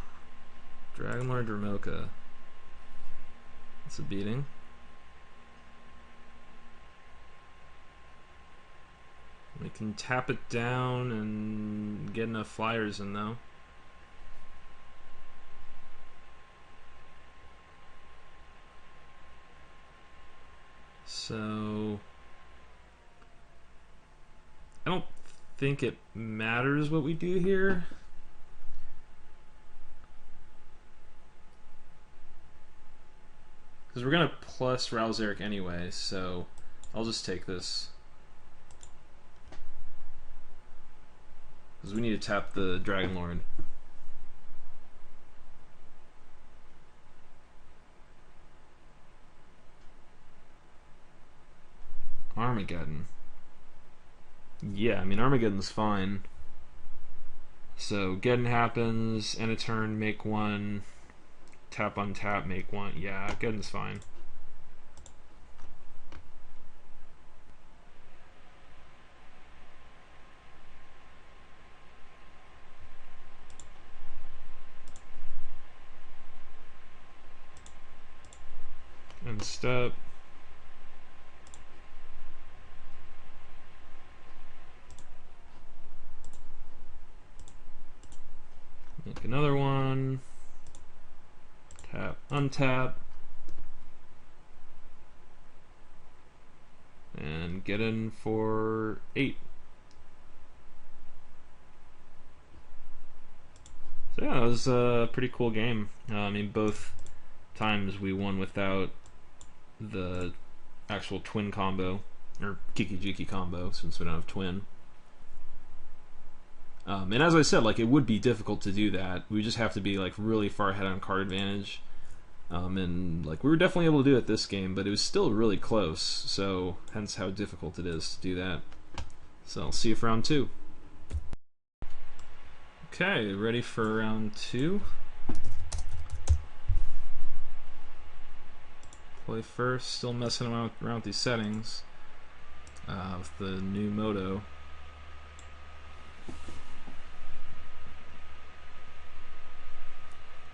Dragonlord Dramoka. That's a beating. We can tap it down and get enough flyers in though. So I don't think it matters what we do here. Because we're going to plus Ralzeric anyway, so I'll just take this. Because we need to tap the Dragonlord. Armageddon. Yeah, I mean, Armageddon's fine. So, Geddon happens, end of turn, make one, tap untap, make one. Yeah, Gooden's fine. And step. Make another one. Tap, untap. And get in for 8. So yeah, it was a pretty cool game. I mean, both times we won without the actual twin combo, or Kiki-Jiki combo, since we don't have twin. And as I said, like, it would be difficult to do that. We just have to be like really far ahead on card advantage. And like, we were definitely able to do it this game, but it was still really close. So hence how difficult it is to do that. So I'll see you for round 2. Okay, ready for round 2. Play first. Still messing around with these settings with the new Moto.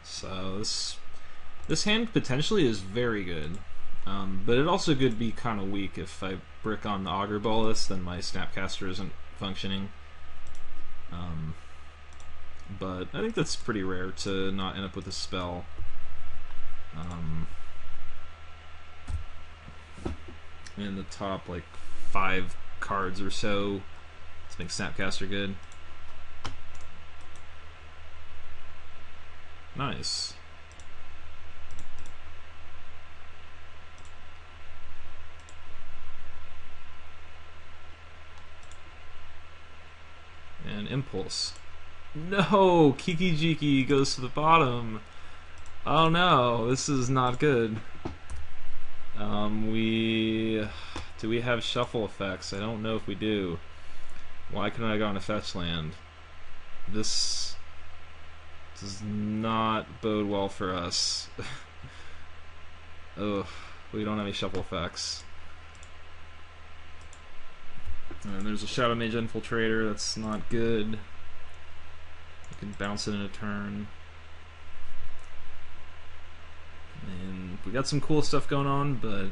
So this hand potentially is very good, but it also could be kind of weak if I brick on the Augur Bolus, then my Snapcaster isn't functioning. But I think that's pretty rare to not end up with a spell. In the top like 5 cards or so, let's make Snapcaster good. Nice. And Impulse. No! Kiki-Jiki goes to the bottom. Oh no, this is not good. Do we have shuffle effects? I don't know if we do. Why couldn't I go on a fetch land? This does not bode well for us. Ugh, we don't have any shuffle effects. And there's a Shadow Mage Infiltrator, that's not good. You can bounce it in a turn. And we got some cool stuff going on, but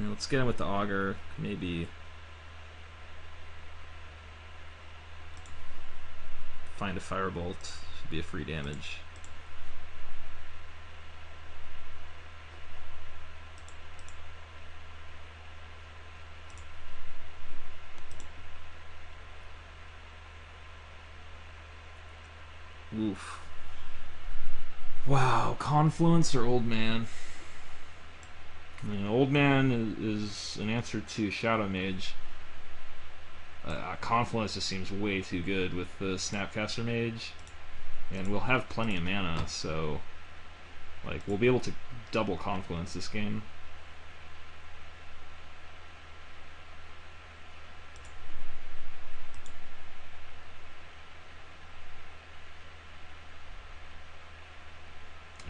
let's get in with the Augur. Maybe find a Firebolt. Should be a free damage. Oof. Wow, Confluence or Old Man? I mean, Old Man is an answer to Shadow Mage. Confluence just seems way too good with the Snapcaster Mage. And we'll have plenty of mana, so like we'll be able to double Confluence this game.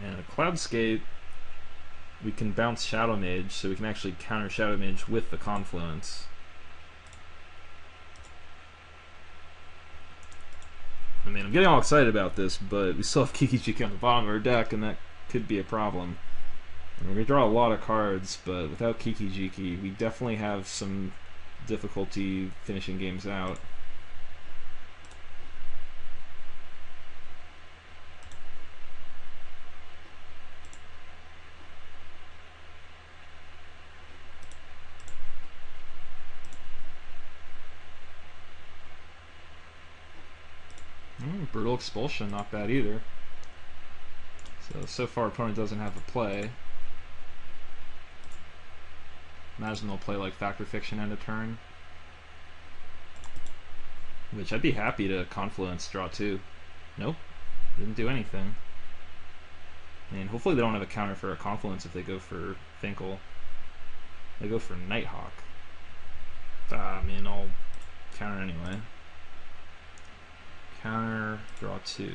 And a Cloudscape, we can bounce Shadow Mage, so we can actually counter Shadow Mage with the Confluence. I mean, I'm getting all excited about this, but we still have Kiki-Jiki on the bottom of our deck, and that could be a problem. I mean, we draw a lot of cards, but without Kiki-Jiki, we definitely have some difficulty finishing games out. Brutal Expulsion, not bad either. So far opponent doesn't have a play. Imagine they'll play like Fact or Fiction end of turn. Which I'd be happy to Confluence draw 2. Nope, didn't do anything. I mean, hopefully they don't have a counter for a Confluence if they go for Finkel. They go for Nighthawk. I mean, I'll counter anyway. Counter, draw 2.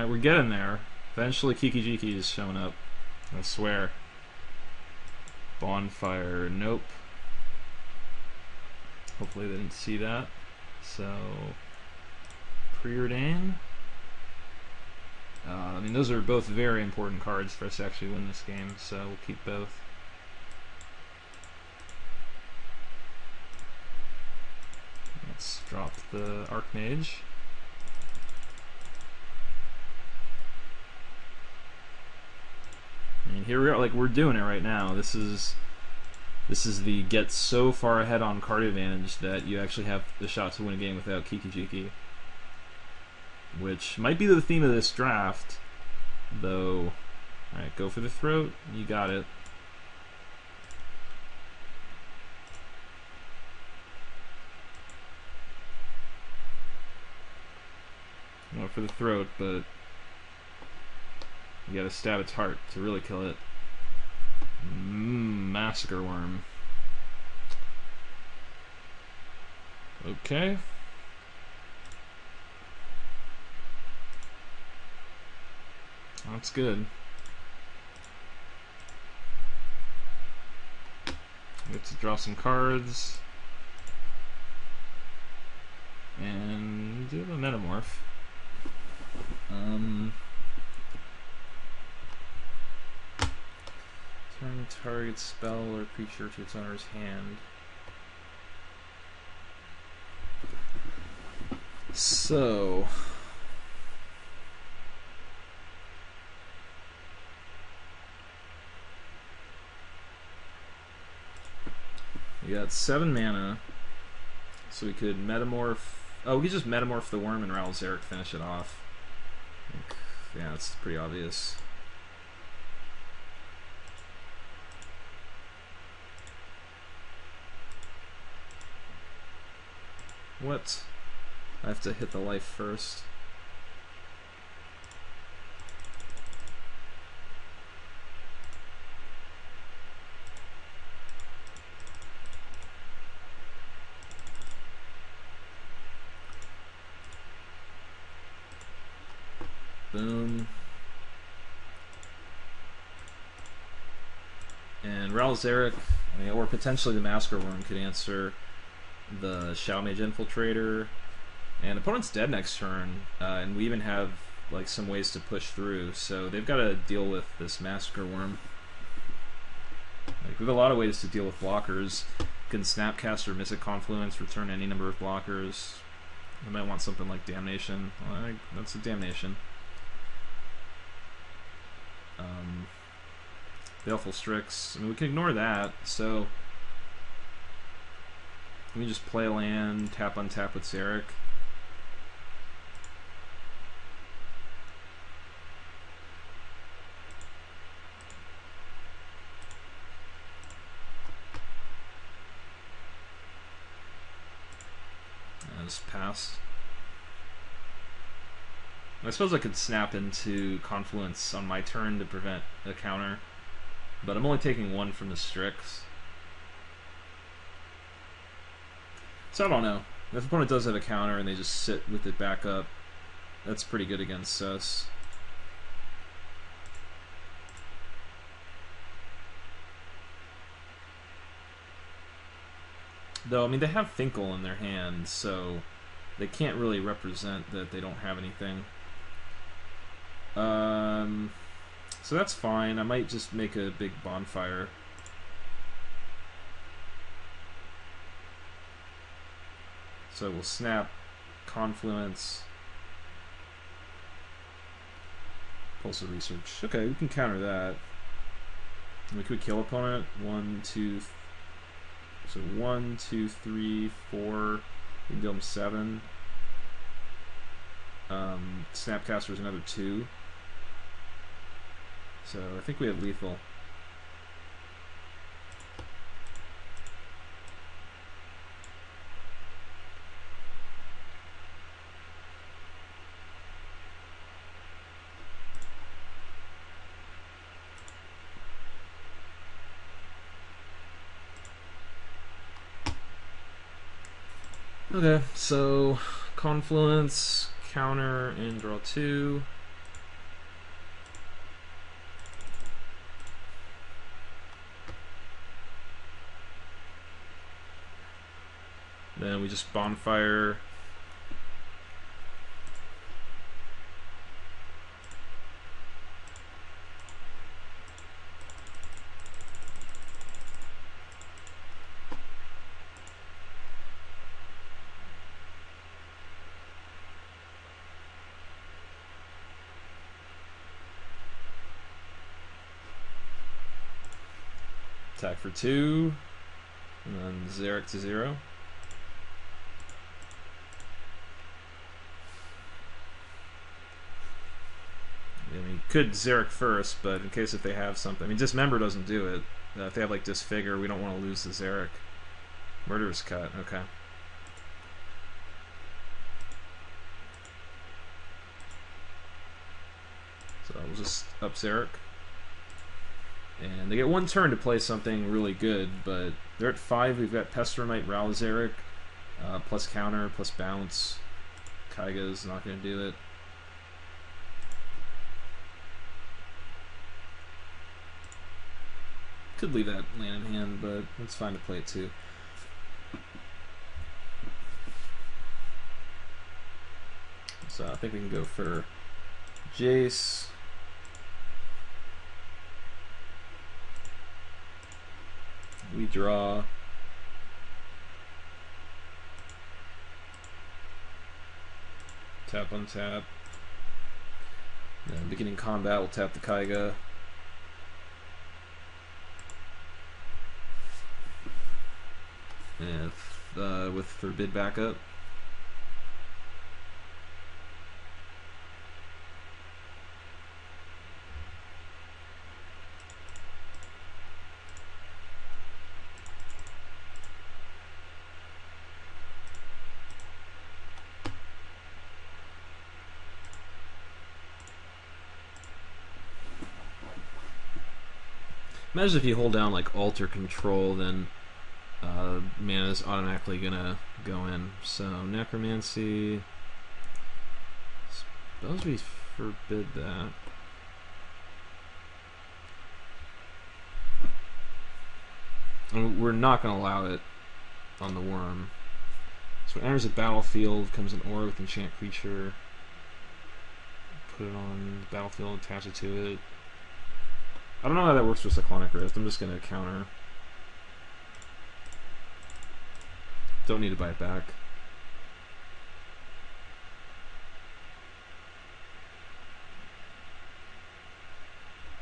we're getting there. Eventually Kiki Jiki is showing up. I swear. Bonfire, nope. Hopefully they didn't see that. So, Preordain. I mean, those are both very important cards for us to actually win this game, so we'll keep both. Let's drop the Archmage. I mean, here we are, like, we're doing it right now. This is the get so far ahead on card advantage that you actually have the shot to win a game without Kiki Jiki. Which might be the theme of this draft, though. Alright, go for the throat. You got it. Go for the throat, but you gotta stab its heart to really kill it. Massacre Worm. Okay. That's good. Get to draw some cards. And do a Metamorph. Turn target spell or creature to its owner's hand. So... we got 7 mana, so we could Metamorph... oh, we could just Metamorph the Worm and Raoul Zarek finish it off. Yeah, that's pretty obvious. What? I have to hit the life first. Boom. And Raoul Zarek, I mean, or potentially the Massacre Worm could answer the Shadow Mage Infiltrator, and opponent's dead next turn, and we even have like some ways to push through, so they've got to deal with this Massacre Worm. Like, we have a lot of ways to deal with blockers. You can Snapcast or Mystic Confluence, return any number of blockers. I might want something like Damnation. Well, that's a Damnation. Baleful Strix. I mean, we can ignore that, so let me just play a land, tap untap with Zarek. I just pass. I suppose I could snap into Confluence on my turn to prevent a counter, but I'm only taking 1 from the Strix. So I don't know. If opponent does have a counter and they just sit with it back up, that's pretty good against us. Though, I mean, they have Finkel in their hand, so they can't really represent that they don't have anything. So that's fine. I might just make a big bonfire. So we'll snap Confluence. Pulse of Research. Okay, we can counter that. We could kill opponent. 1, 2. So 1, 2, 3, 4. We can deal him 7. Snapcaster's another 2. So I think we have lethal. Okay, so Confluence, counter, and draw 2. Then we just bonfire. Attack for 2, and then Xeric to 0. I mean, you could Xeric first, but in case if they have something. I mean, Dismember doesn't do it. If they have like Disfigure, we don't want to lose the Xeric. Murderous Cut, okay. So we'll just up Xeric. And they get 1 turn to play something really good, but they're at 5. We've got Pestermite, Ral Xeric, plus counter, plus bounce. Kaiga's not going to do it. Could leave that land in hand, but it's fine to play it too. So I think we can go for Jace. We draw. Tap, untap. Then beginning combat, we'll tap the Kaiga. And with Forbid backup. Imagine if you hold down like Alt or Control, then mana is automatically gonna go in. So Necromancy. Suppose we forbid that. And we're not gonna allow it on the worm. So it enters the battlefield, comes an aura with enchant creature. Put it on the battlefield, attach it to it. I don't know how that works with Cyclonic Rift. I'm just gonna counter. Don't need to buy it back.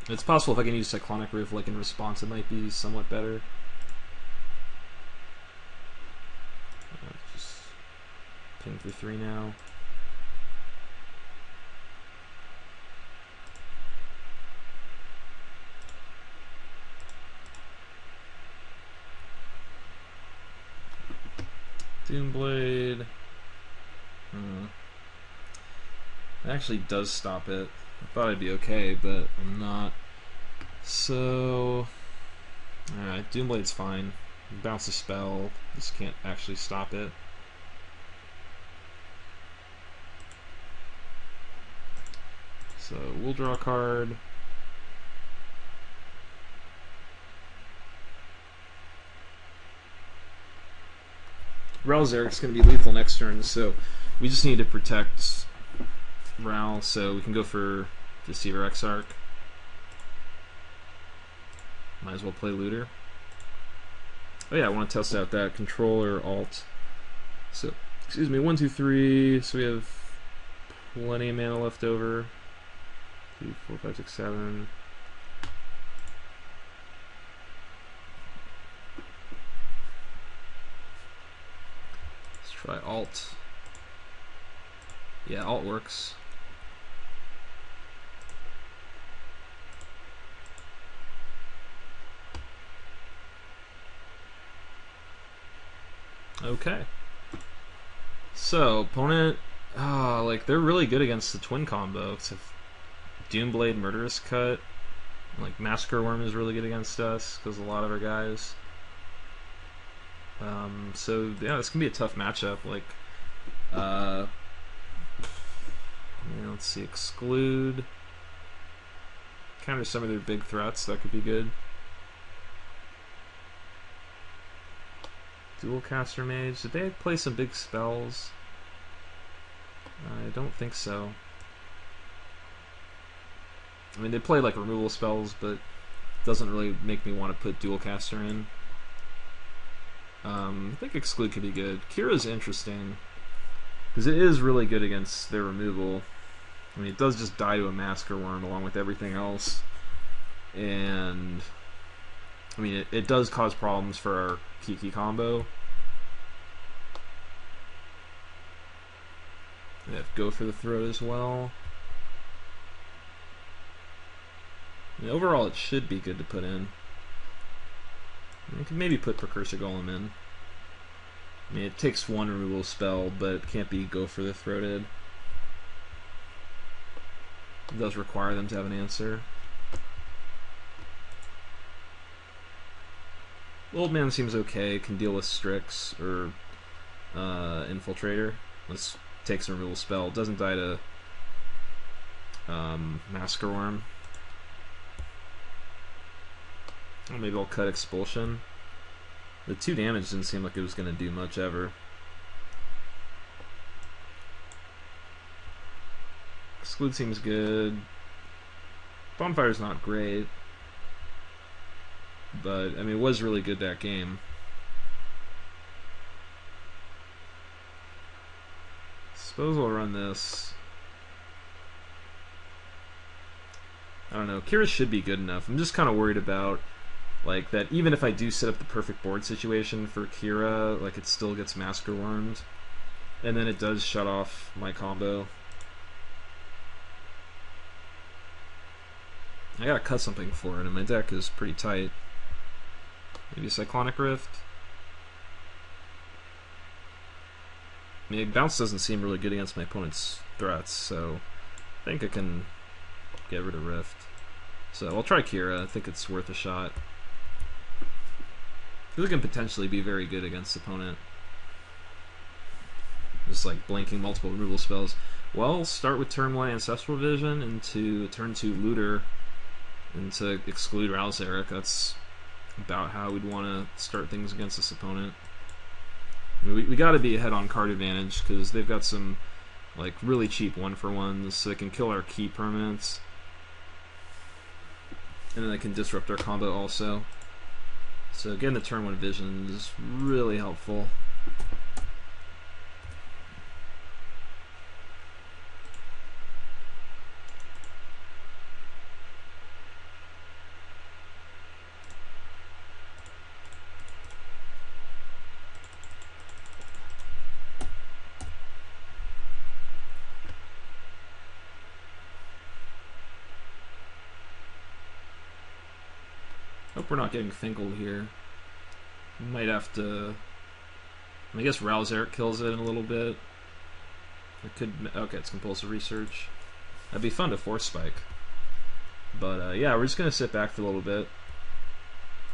It's possible if I can use Cyclonic Rift like in response, it might be somewhat better. Just ping for 3 now. Doomblade. It actually does stop it. I thought I'd be okay, but I'm not. So, alright, Doomblade's fine. Bounce a spell, just can't actually stop it. So, we'll draw a card. Ral Xeric's going to be lethal next turn, so we just need to protect Ral, so we can go for Deceiver Exarch. Might as well play Looter. Oh yeah, I want to test out that Controller Alt. So, excuse me, 1, 2, 3, so we have plenty of mana left over. 2, 4, 5, 6, 7. Try Alt. Yeah, Alt works. Okay. So, opponent, like, they're really good against the twin combo. Except Doomblade, Murderous Cut. Like, Massacre Worm is really good against us, because a lot of our guys. So yeah, this can be a tough matchup. Like, yeah, let's see, exclude, counter some of their big threats. That could be good. Dual caster mage. Did they play some big spells? I don't think so. I mean, they play like removal spells, but it doesn't really make me want to put dual caster in. I think exclude could be good. Kira's interesting because it is really good against their removal. I mean, it does just die to a Masker Worm along with everything else, and I mean, it does cause problems for our Kiki combo. We have Go for the Throat as well. I mean, overall, it should be good to put in. You can maybe put Precursor Golem in. I mean, it takes one removal spell, but it can't be Go for the Throated. It does require them to have an answer. Old Man seems okay, can deal with Strix or Infiltrator. This takes a removal spell. Doesn't die to Masker Worm. Well, maybe I'll cut Expulsion. The 2 damage didn't seem like it was going to do much ever. Exclude seems good. Bonfire's not great, but I mean, it was really good that game. Suppose I'll run this. I don't know. Kira should be good enough. I'm just kind of worried about like that. Even if I do set up the perfect board situation for Kira, like it still gets Masker Wormed, and then it does shut off my combo. I gotta cut something for it, and my deck is pretty tight. Maybe Cyclonic Rift. I mean, bounce doesn't seem really good against my opponent's threats, so I think I can get rid of Rift. So I'll try Kira. I think it's worth a shot. It can potentially be very good against the opponent. Just like blanking multiple removal spells. Well, start with turn 1 Ancestral Vision into turn 2 Looter into exclude Rouse Eric. That's about how we'd want to start things against this opponent. I mean, we got to be ahead on card advantage because they've got some like really cheap 1-for-1s, so they can kill our key permanents, and then they can disrupt our combo also. So getting the turn 1 vision is really helpful. Hope we're not getting Finkel here. We might have to. I guess Rouse Eric kills it in a little bit. It could. Okay, it's Compulsive Research. That'd be fun to Force Spike. But yeah, we're just gonna sit back for a little bit.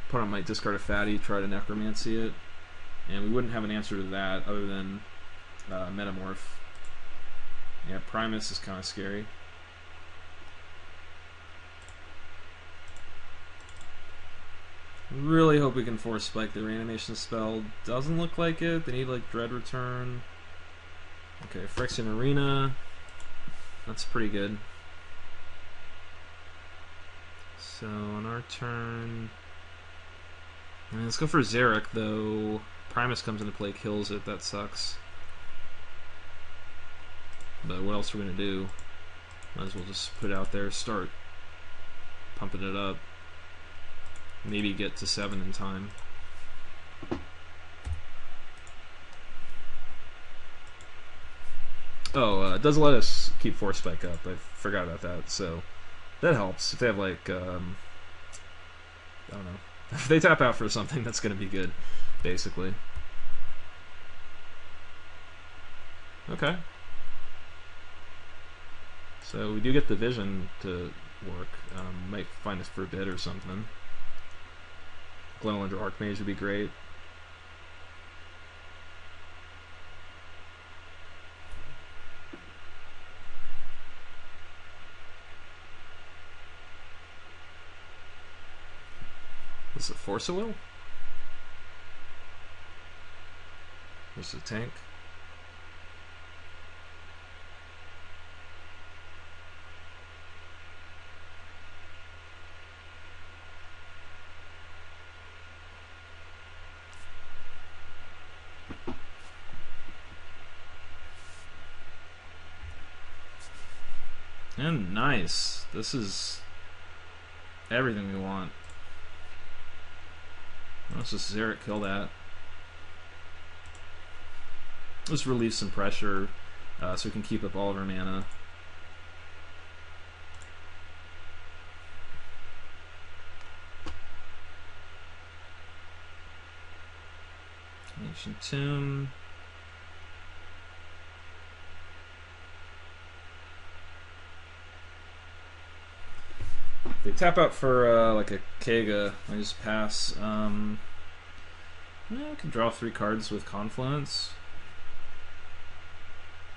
Opponent might discard a Fatty, try to Necromancy it, and we wouldn't have an answer to that other than Metamorph. Yeah, Primus is kind of scary. Really hope we can Force Spike the Reanimation spell. Doesn't look like it. They need like Dread Return. Okay, Phyrexian Arena. That's pretty good. So on our turn, let's go for Xeric though. Primus comes into play, kills it. That sucks. But what else are we gonna do? Might as well just put it out there. Start pumping it up. Maybe get to 7 in time. Oh, it doesn't let us keep Force Spike up. I forgot about that. So that helps. If they have like, I don't know. If they tap out for something, that's going to be good, basically. Okay. So we do get the vision to work. Might find us for a bit or something. Glenelender Archmage would be great. Is it Force of Will? There's a tank. And nice. This is everything we want. Let's just Xeric kill that. Let's relieve some pressure so we can keep up all of our mana. Ancient Tomb. They tap out for like a Kega. I just pass. I can draw 3 cards with Confluence.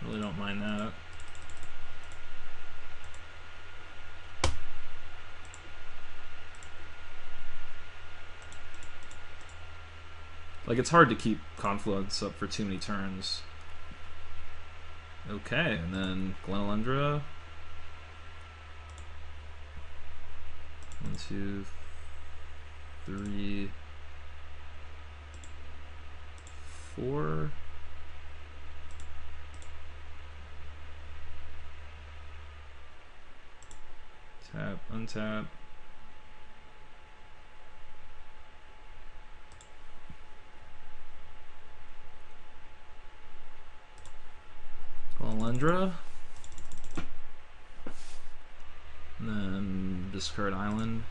Really don't mind that. Like, it's hard to keep Confluence up for too many turns. Okay, and then Glenalundra. 1, 2, 3, 4. Tap, untap. Alundra. And then discard island.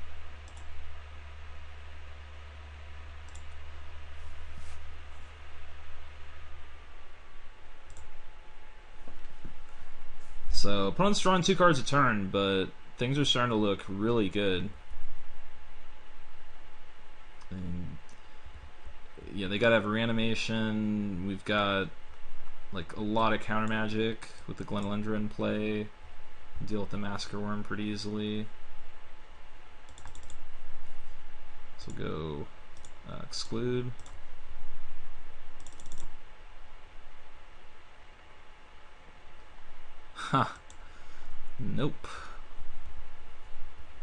So opponent's drawing 2 cards a turn, but things are starting to look really good. And yeah, they gotta have reanimation. We've got like a lot of counter magic with the Glenalundra in play. Deal with the Massacre Worm pretty easily. So we'll go exclude. Ha! Nope.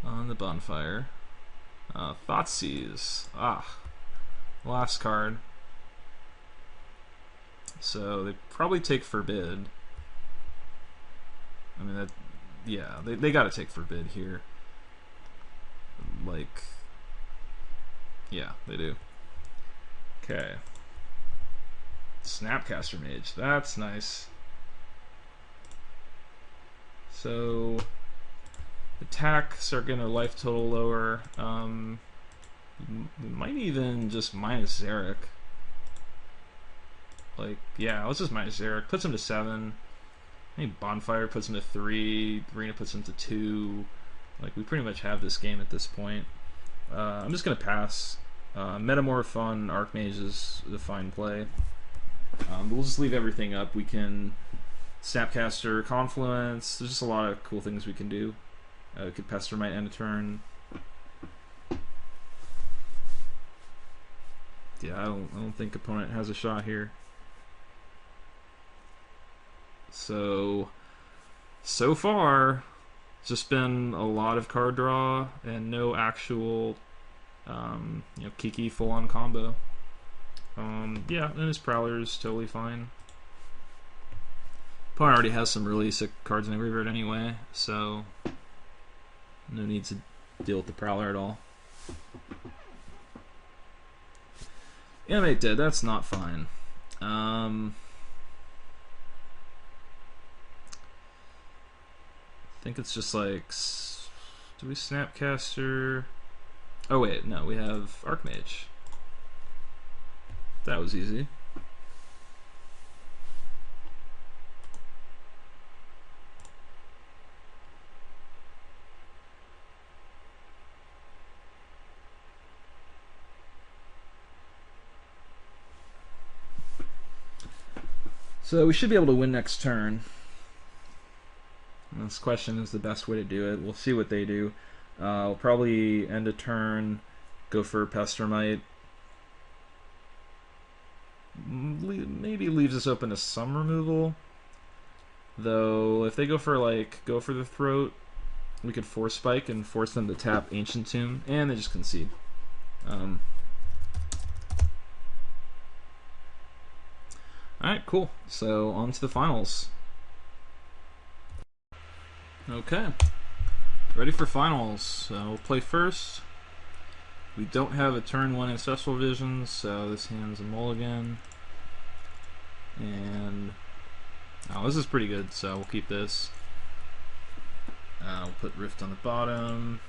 On the bonfire. Thoughtseize. Last card. So they probably take Forbid. I mean, that, yeah, they gotta take Forbid here. Like, yeah, they do. Okay. Snapcaster Mage. That's nice. So attack, start getting our life total lower. We might even just minus Xeric. Like, yeah, let's just minus Xeric. Puts him to 7. I think Bonfire puts him to 3. Arena puts him to 2. Like, we pretty much have this game at this point. I'm just gonna pass. Metamorph on Archmage is the fine play. But we'll just leave everything up. We can Snapcaster, Confluence. There's just a lot of cool things we can do. We could Pestermite end a turn. Yeah, I don't think opponent has a shot here. So far, it's just been a lot of card draw and no actual, Kiki full-on combo. Yeah, and his Prowler is totally fine. Opponent already has some really sick cards in the graveyard anyway, so no need to deal with the Prowler at all. Animate dead, that's not fine. I think it's just like, do we Snapcaster? Oh wait, no, we have Archmage. That was easy. So we should be able to win next turn. This question is the best way to do it. We'll see what they do. We'll probably end a turn, go for Pestermite. maybe leaves us open to some removal. Though if they go for the throat, we could force spike and force them to tap Ancient Tomb, and they just concede. Alright, cool. So on to the finals. Okay. Ready for finals. We'll play first. We don't have a turn 1 Ancestral Vision, so this hand's a mulligan. And oh, this is pretty good, so we'll keep this. We'll put Rift on the bottom.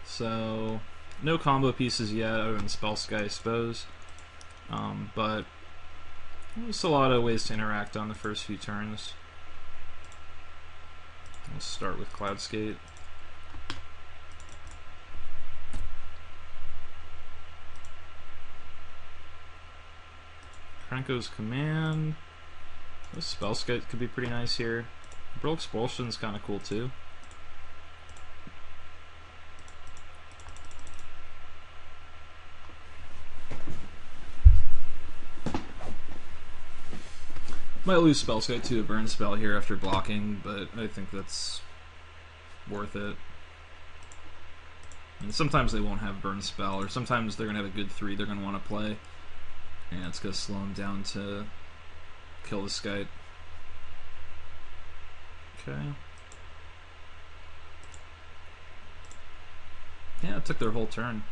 So no combo pieces yet, other than Spell Sky, I suppose. But there's a lot of ways to interact on the first few turns. We'll start with Cloudskate. Franco's Command. This Spell Sky could be pretty nice here. Brawl Expulsion's kind of cool too. Might lose Spell Sky to a burn spell here after blocking, but I think that's worth it. And sometimes they won't have burn spell, or sometimes they're going to have a good 3 they're going to want to play, and it's going to slow them down to kill the Skype. Okay. Yeah, it took their whole turn.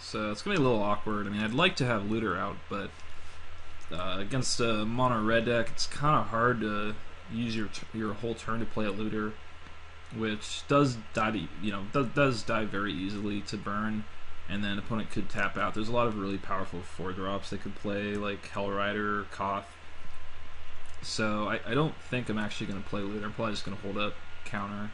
So it's going to be a little awkward. I mean, I'd like to have Looter out, but against a mono red deck, it's kind of hard to use your whole turn to play a Looter, which does die, does die very easily to burn, and then opponent could tap out. There's a lot of really powerful 4-drops they could play, like Hellrider or Koth. So I don't think I'm actually going to play Looter. I'm probably just going to hold up counter.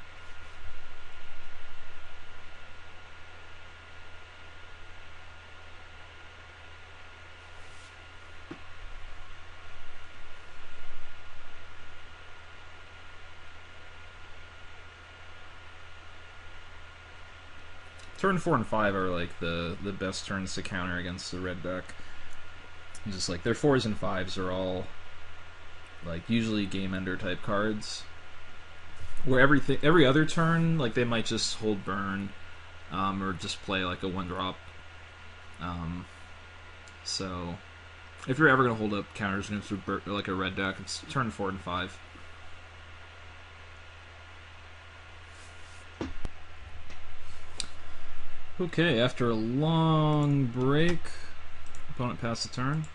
Turn 4 and 5 are like the best turns to counter against the red deck. Just like their 4s and 5s are all like usually game ender type cards. Where every other turn, like they might just hold burn, or just play like a 1-drop. So if you're ever gonna hold up counters against like a red deck, it's turn 4 and 5. Okay, after a long break, opponent passed the turn.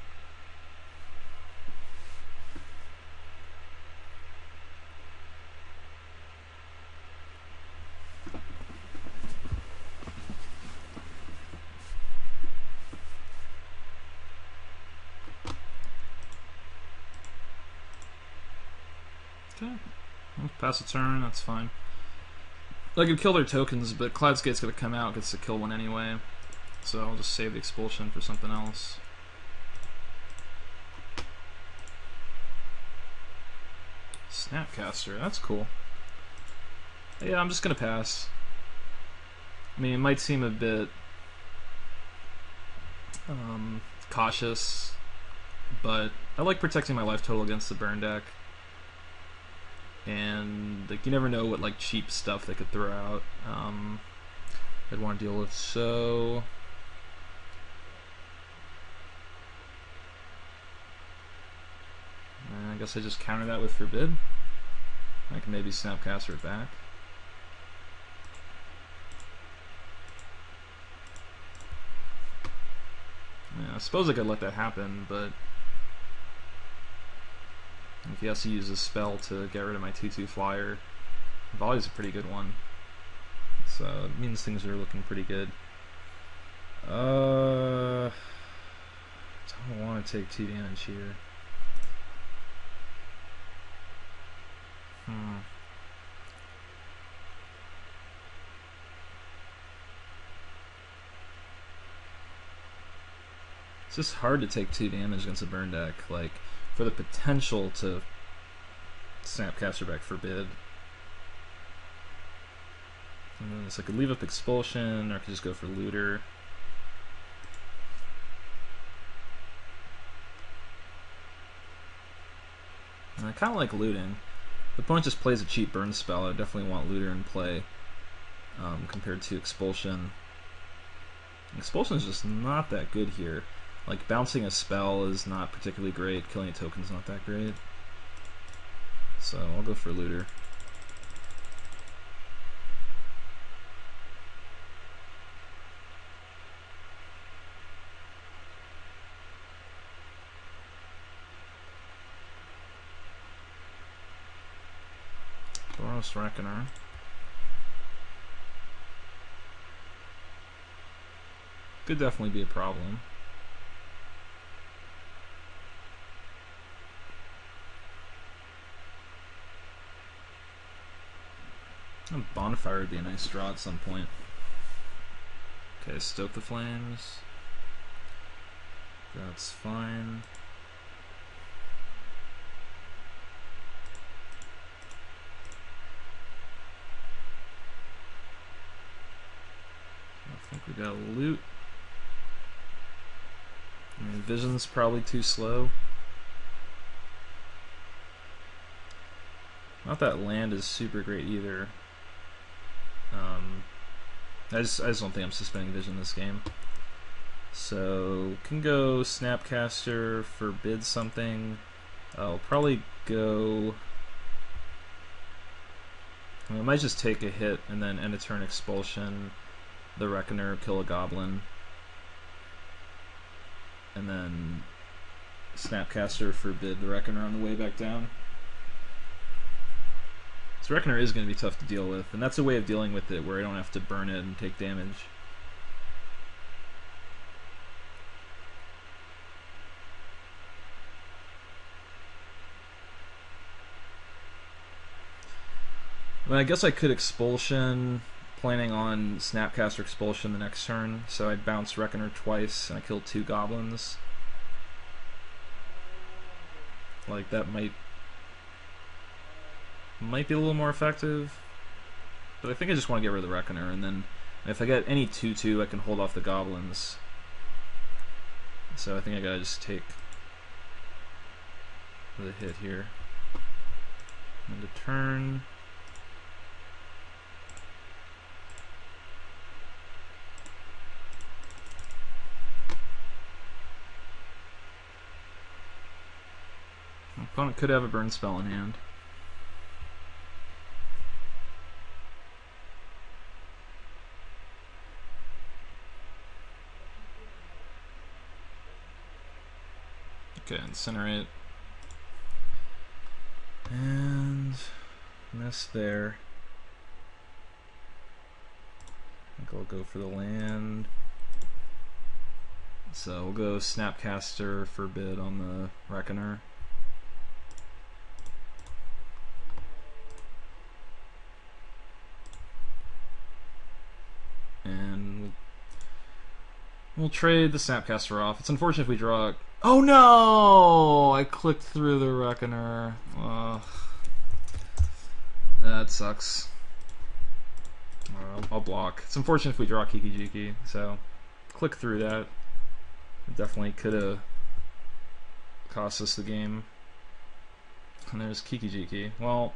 Okay, well, pass the turn, that's fine. I could kill their tokens, but Cloudskate's going to come out, gets to kill one anyway. So I'll just save the Expulsion for something else. Snapcaster, that's cool. Yeah, I'm just going to pass. I mean, it might seem a bit cautious, but I like protecting my life total against the burn deck. And like you never know what like cheap stuff they could throw out I'd want to deal with. So I guess I just counter that with Forbid. I can maybe Snapcaster it back. Yeah, I suppose I could let that happen, but if he has to use a spell to get rid of my 2/2 flyer, Volley's a pretty good one. So it means things are looking pretty good. Don't want to take 2 damage here.
It's just hard to take 2 damage against a burn deck, like, for the potential to Snapcaster back Forbid. So I could leave up Expulsion, or I could just go for Looter. And I kind of like looting. If the opponent just plays a cheap burn spell, I definitely want Looter in play compared to Expulsion. Expulsion is just not that good here. Like, bouncing a spell is not particularly great, killing a token is not that great. So I'll go for Looter. Boros Reckoner. Could definitely be a problem. A Bonfire would be a nice draw at some point. Okay, Stoke the Flames. That's fine. I think we got loot. I mean, Vision's probably too slow. Not that land is super great either. I just don't think I'm suspending Vision this game. So can go Snapcaster, Forbid something. I'll probably go. I might just take a hit and then end a turn Expulsion, the Reckoner, kill a Goblin, and then Snapcaster, Forbid the Reckoner on the way back down. So Reckoner is going to be tough to deal with, and that's a way of dealing with it where I don't have to burn it and take damage. I mean, I guess I could Expulsion, planning on Snapcaster Expulsion the next turn, so I'd bounce Reckoner twice and I kill 2 Goblins. Like, that might be a little more effective, but I think I just want to get rid of the Reckoner, and then if I get any 2/2 I can hold off the Goblins. So I think I gotta just take the hit here. End of turn. My opponent could have a burn spell in hand. Okay, Incinerate. And miss there. I think I'll go for the land. So we'll go Snapcaster, Forbid on the Reckoner. And we'll trade the Snapcaster off. It's unfortunate if we draw. Oh no! I clicked through the Reckoner. That sucks. I'll block. It's unfortunate if we draw Kiki Jiki, so click through that. It definitely could have cost us the game. And there's Kiki Jiki. Well,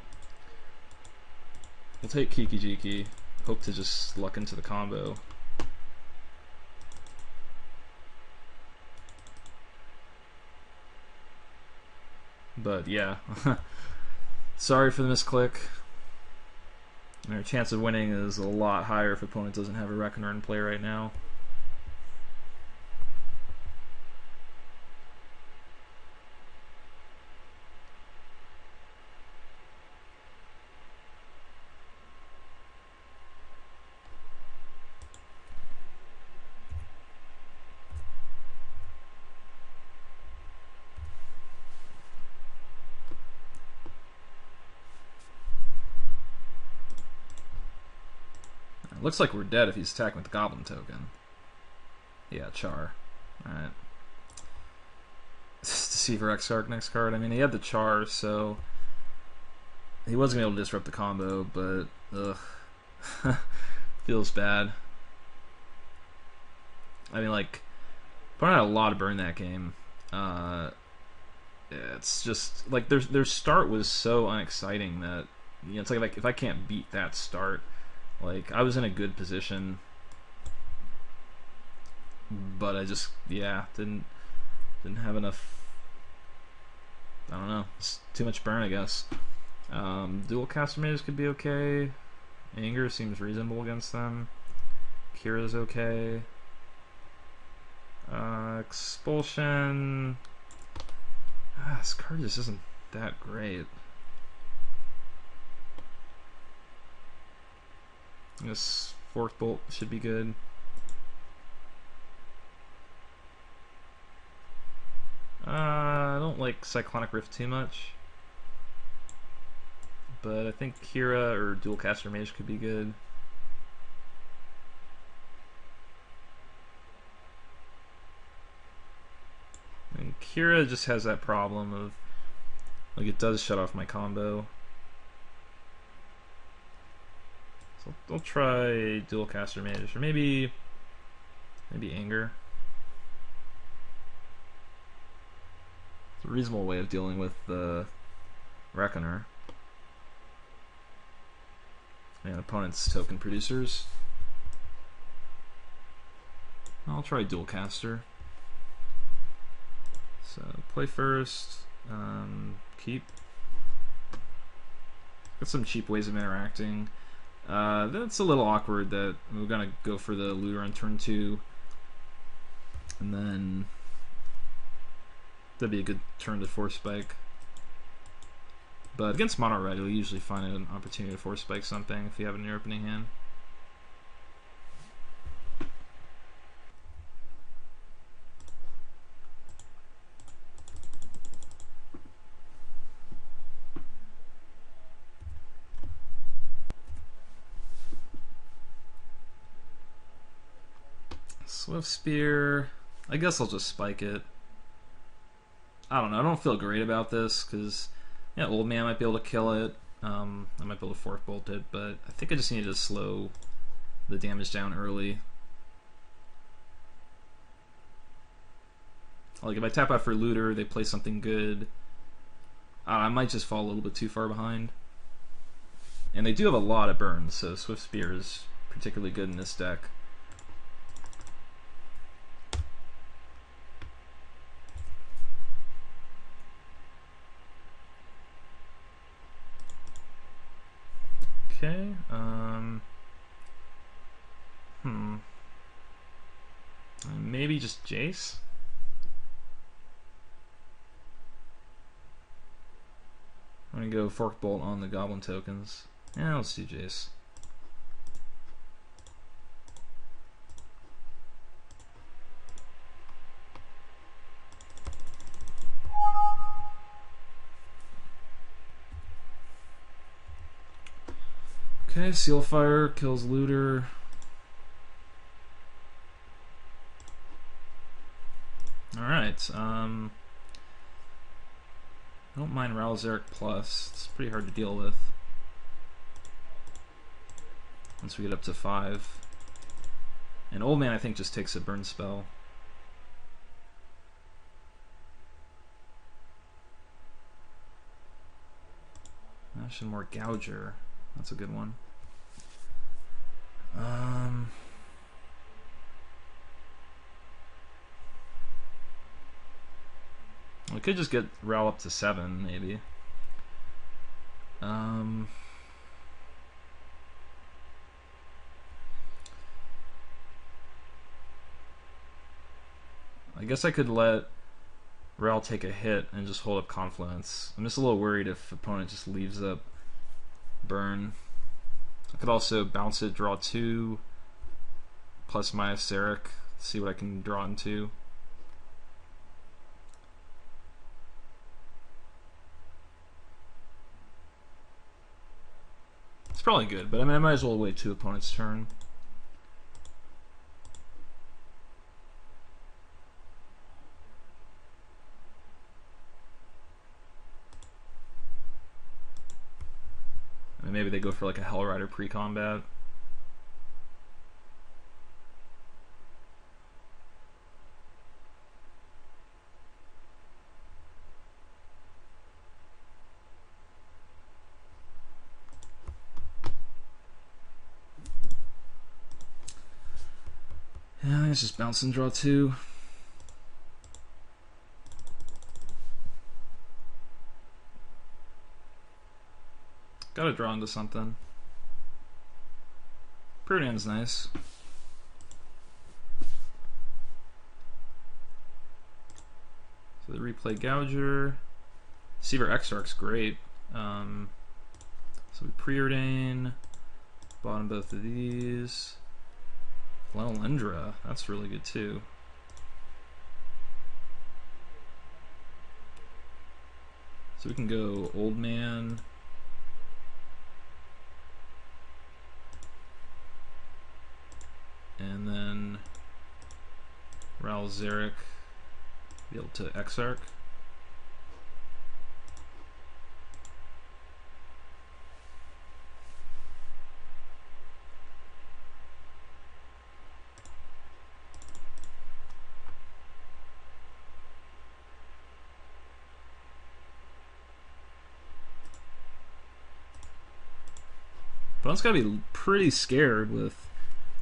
we'll take Kiki Jiki. Hope to just luck into the combo. But yeah, sorry for the misclick. Our chance of winning is a lot higher if opponent doesn't have a Reckoner in play right now. Looks like we're dead if he's attacking with the Goblin token. Yeah, Char. Alright. see for Exarch next card. I mean, he had the Char, so he wasn't able to disrupt the combo, but ugh, feels bad. I mean, like, opponent had a lot of burn that game. It's just like their start was so unexciting that, you know, it's like if I can't beat that start, like I was in a good position, but I just didn't have enough. I don't know. It's too much burn, I guess. Dual caster mages could be okay. Anger seems reasonable against them. Kira's okay. Expulsion. This card just isn't that great. This Fourth Bolt should be good. I don't like Cyclonic Rift too much, but I think Kira or Dual Caster Mage could be good. And Kira just has that problem of, like, it does shut off my combo. So I'll try Dual Caster Mage, or maybe Anger. It's a reasonable way of dealing with the Reckoner and opponent's token producers. I'll try Dual Caster. So play first, keep. Got some cheap ways of interacting. That's a little awkward that we're gonna go for the looter on turn 2, and then that'd be a good turn to force spike. But against mono red, you'll usually find an opportunity to force spike something if you have it in your opening hand. Swift Spear. I guess I'll just spike it. I don't know. I don't feel great about this because, yeah, Old Man might be able to kill it. I might be able to Fourth Bolt it, but I think I just need to slow the damage down early. Like, if I tap out for Looter, they play something good. I might just fall a little bit too far behind. And they do have a lot of burns, so Swift Spear is particularly good in this deck. Okay, maybe just Jace? I'm gonna go Fork Bolt on the Goblin tokens. Yeah, let's do Jace. Okay, Sealfire kills Looter. Alright, I don't mind Ralzeric Plus. It's pretty hard to deal with once we get up to 5. And Old Man, I think, just takes a burn spell. Actually, more Gouger. That's a good one. We could just get Ral up to 7, maybe. I guess I could let Ral take a hit and just hold up Confluence. I'm just a little worried if opponent just leaves up burn. I could also bounce it, draw 2, plus my Seric, see what I can draw into. It's probably good, but I mean, I might as well wait 2 opponents' turn. they go for like a Hellrider pre-combat. Yeah, let's just bounce and draw 2. Gotta draw into something. Prudan's nice. So the replay Gouger. Seaver Exarch's great. So we preordain. Bottom both of these. Lendra, that's really good too. So we can go Old Man. And then Ral Zarek, be able to Exarch. Opponent's gotta be pretty scared with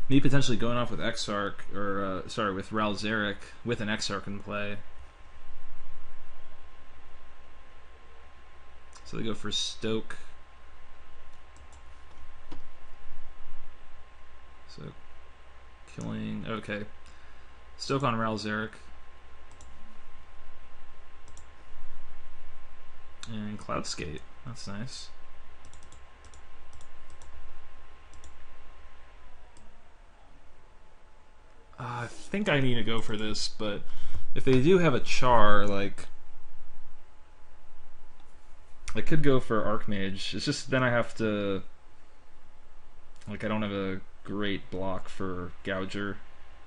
me potentially going off with Exarch, or sorry, with Ral Zarek with an Exarch in play. So they go for Stoke. So killing, okay. Stoke on Ral Zarek. And Cloudskate, that's nice. I think I need to go for this, but if they do have a Char, like, I could go for Archmage. It's just then I have to, like, I don't have a great block for Gouger.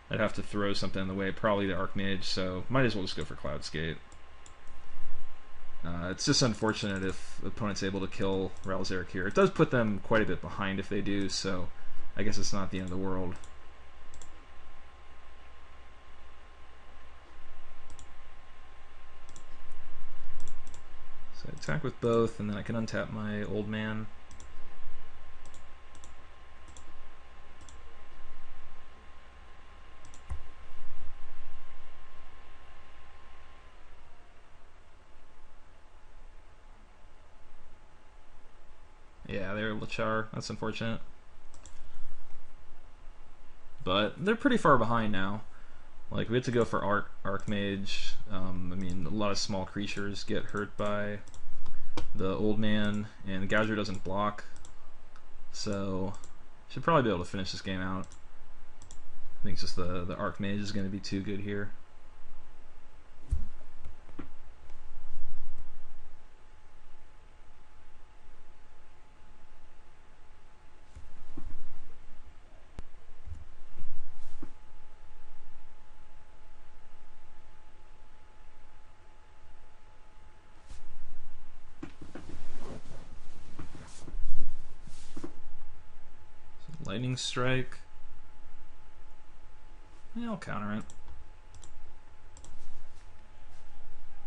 I'd have to throw something in the way, probably the Archmage, so might as well just go for Cloudskate. It's just unfortunate if the opponent's able to kill Ral Zarek here. It does put them quite a bit behind if they do, so I guess it's not the end of the world. So I attack with both, and then I can untap my Old Man. Yeah, they're able to Char. That's unfortunate. But they're pretty far behind now. Like, we have to go for Archmage. I mean, a lot of small creatures get hurt by the Old Man, and Gouger doesn't block. So, should probably be able to finish this game out. I think just the Archmage is going to be too good here. Lightning Strike. Yeah, I'll counter it.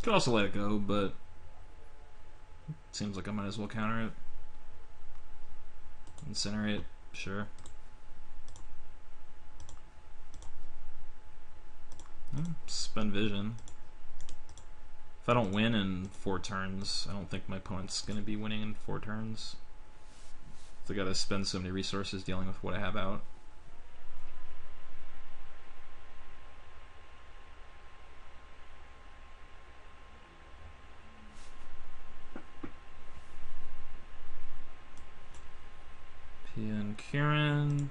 Could also let it go, but it seems like I might as well counter it. Incinerate, sure. Spend Vision. If I don't win in 4 turns, I don't think my opponent's going to be winning in 4 turns. So I gotta spend so many resources dealing with what I have out. Pian Kieran.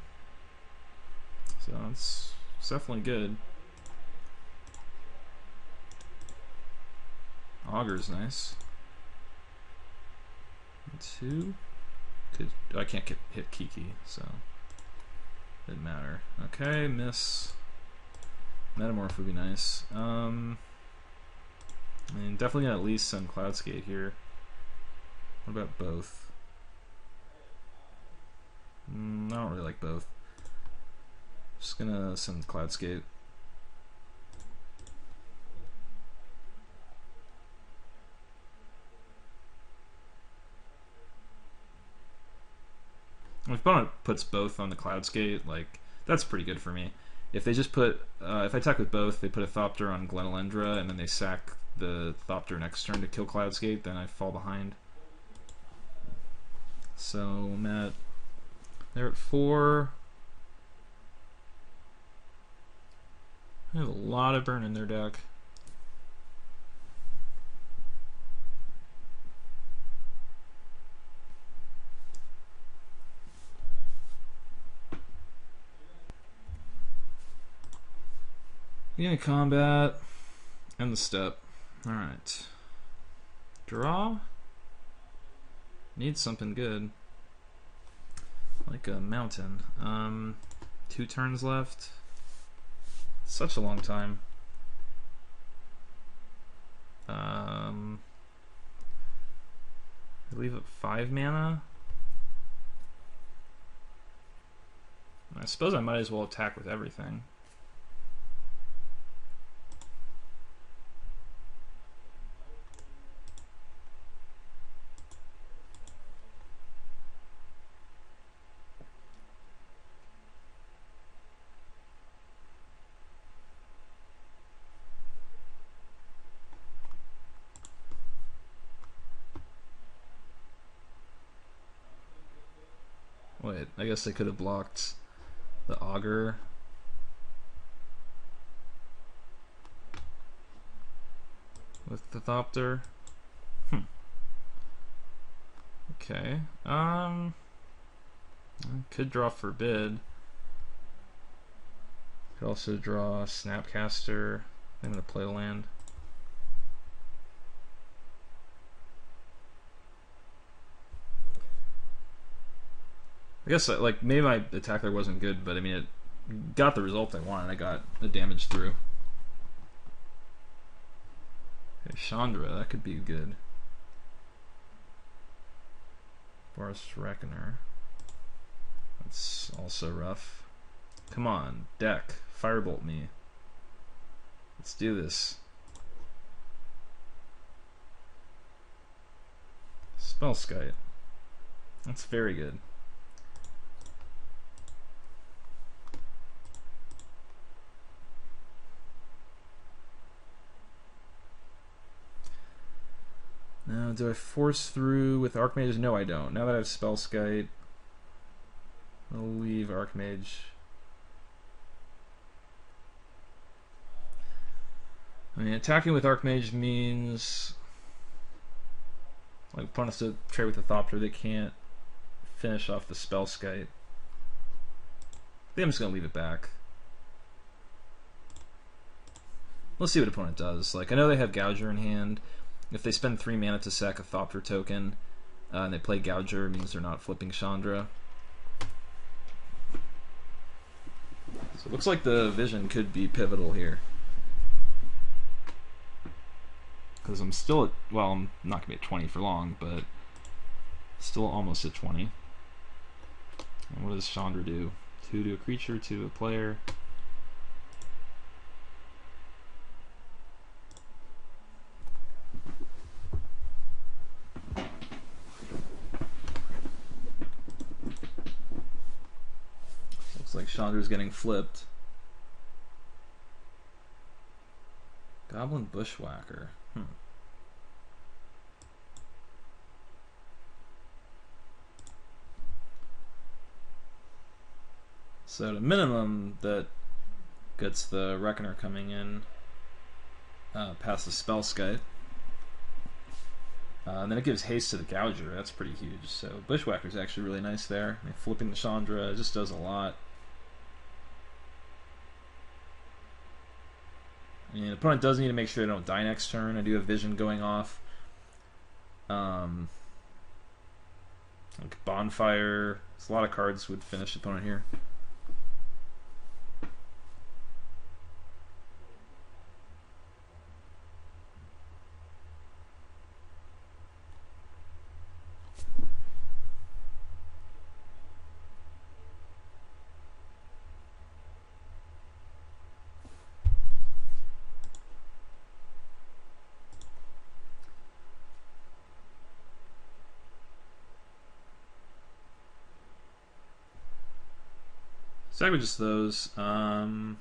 So it's definitely good. Augur's nice. 2. I can't hit Kiki, so didn't matter. Okay, miss. Metamorph would be nice. I mean, definitely gonna at least send Cloudskate here. What about both? I don't really like both. Just gonna send Cloudscape. If opponent puts both on the Cloudscape, like, that's pretty good for me. If they just put, if I attack with both, they put a Thopter on Glenelendra, and then they sack the Thopter next turn to kill Cloudscape, then I fall behind. So they're at 4. They have a lot of burn in their deck. Beginning combat. End the step. Alright. Draw. Needs something good. Like a mountain. 2 turns left. Such a long time. I leave it 5 mana. I suppose I might as well attack with everything. Wait, I guess I could have blocked the Augur. With the Thopter. Okay. I could draw Forbid. Could also draw Snapcaster. I'm gonna play a land. I guess like maybe my attack there wasn't good, but I mean it got the result I wanted. I got the damage through. Okay, Chandra, that could be good. Forest Reckoner. That's also rough. Come on, deck. Firebolt me. Let's do this. Spellskite. That's very good. Now, do I force through with Archmage? No, I don't. Now that I have Spellskite, I'll leave Archmage. I mean, attacking with Archmage means like opponents to trade with the Thopter, they can't finish off the Spellskite. I think I'm just gonna leave it back. Let's see what opponent does. Like, I know they have Gouger in hand. If they spend 3 mana to sack a Thopter token, and they play Gouger, it means they're not flipping Chandra. So it looks like the Vision could be pivotal here. Because I'm still at, well, I'm not going to be at 20 for long, but still almost at 20. And what does Chandra do? 2 to a creature, 2 to a player. Looks like Chandra's getting flipped. Goblin Bushwhacker. So at a minimum, that gets the Reckoner coming in past the Spellskite. And then it gives haste to the Gouger. That's pretty huge. So Bushwhacker's actually really nice there. I mean, flipping the Chandra just does a lot. I mean, the opponent does need to make sure they don't die next turn. I do have Vision going off. Like Bonfire. There's a lot of cards would finish the opponent here. Exactly just those. Might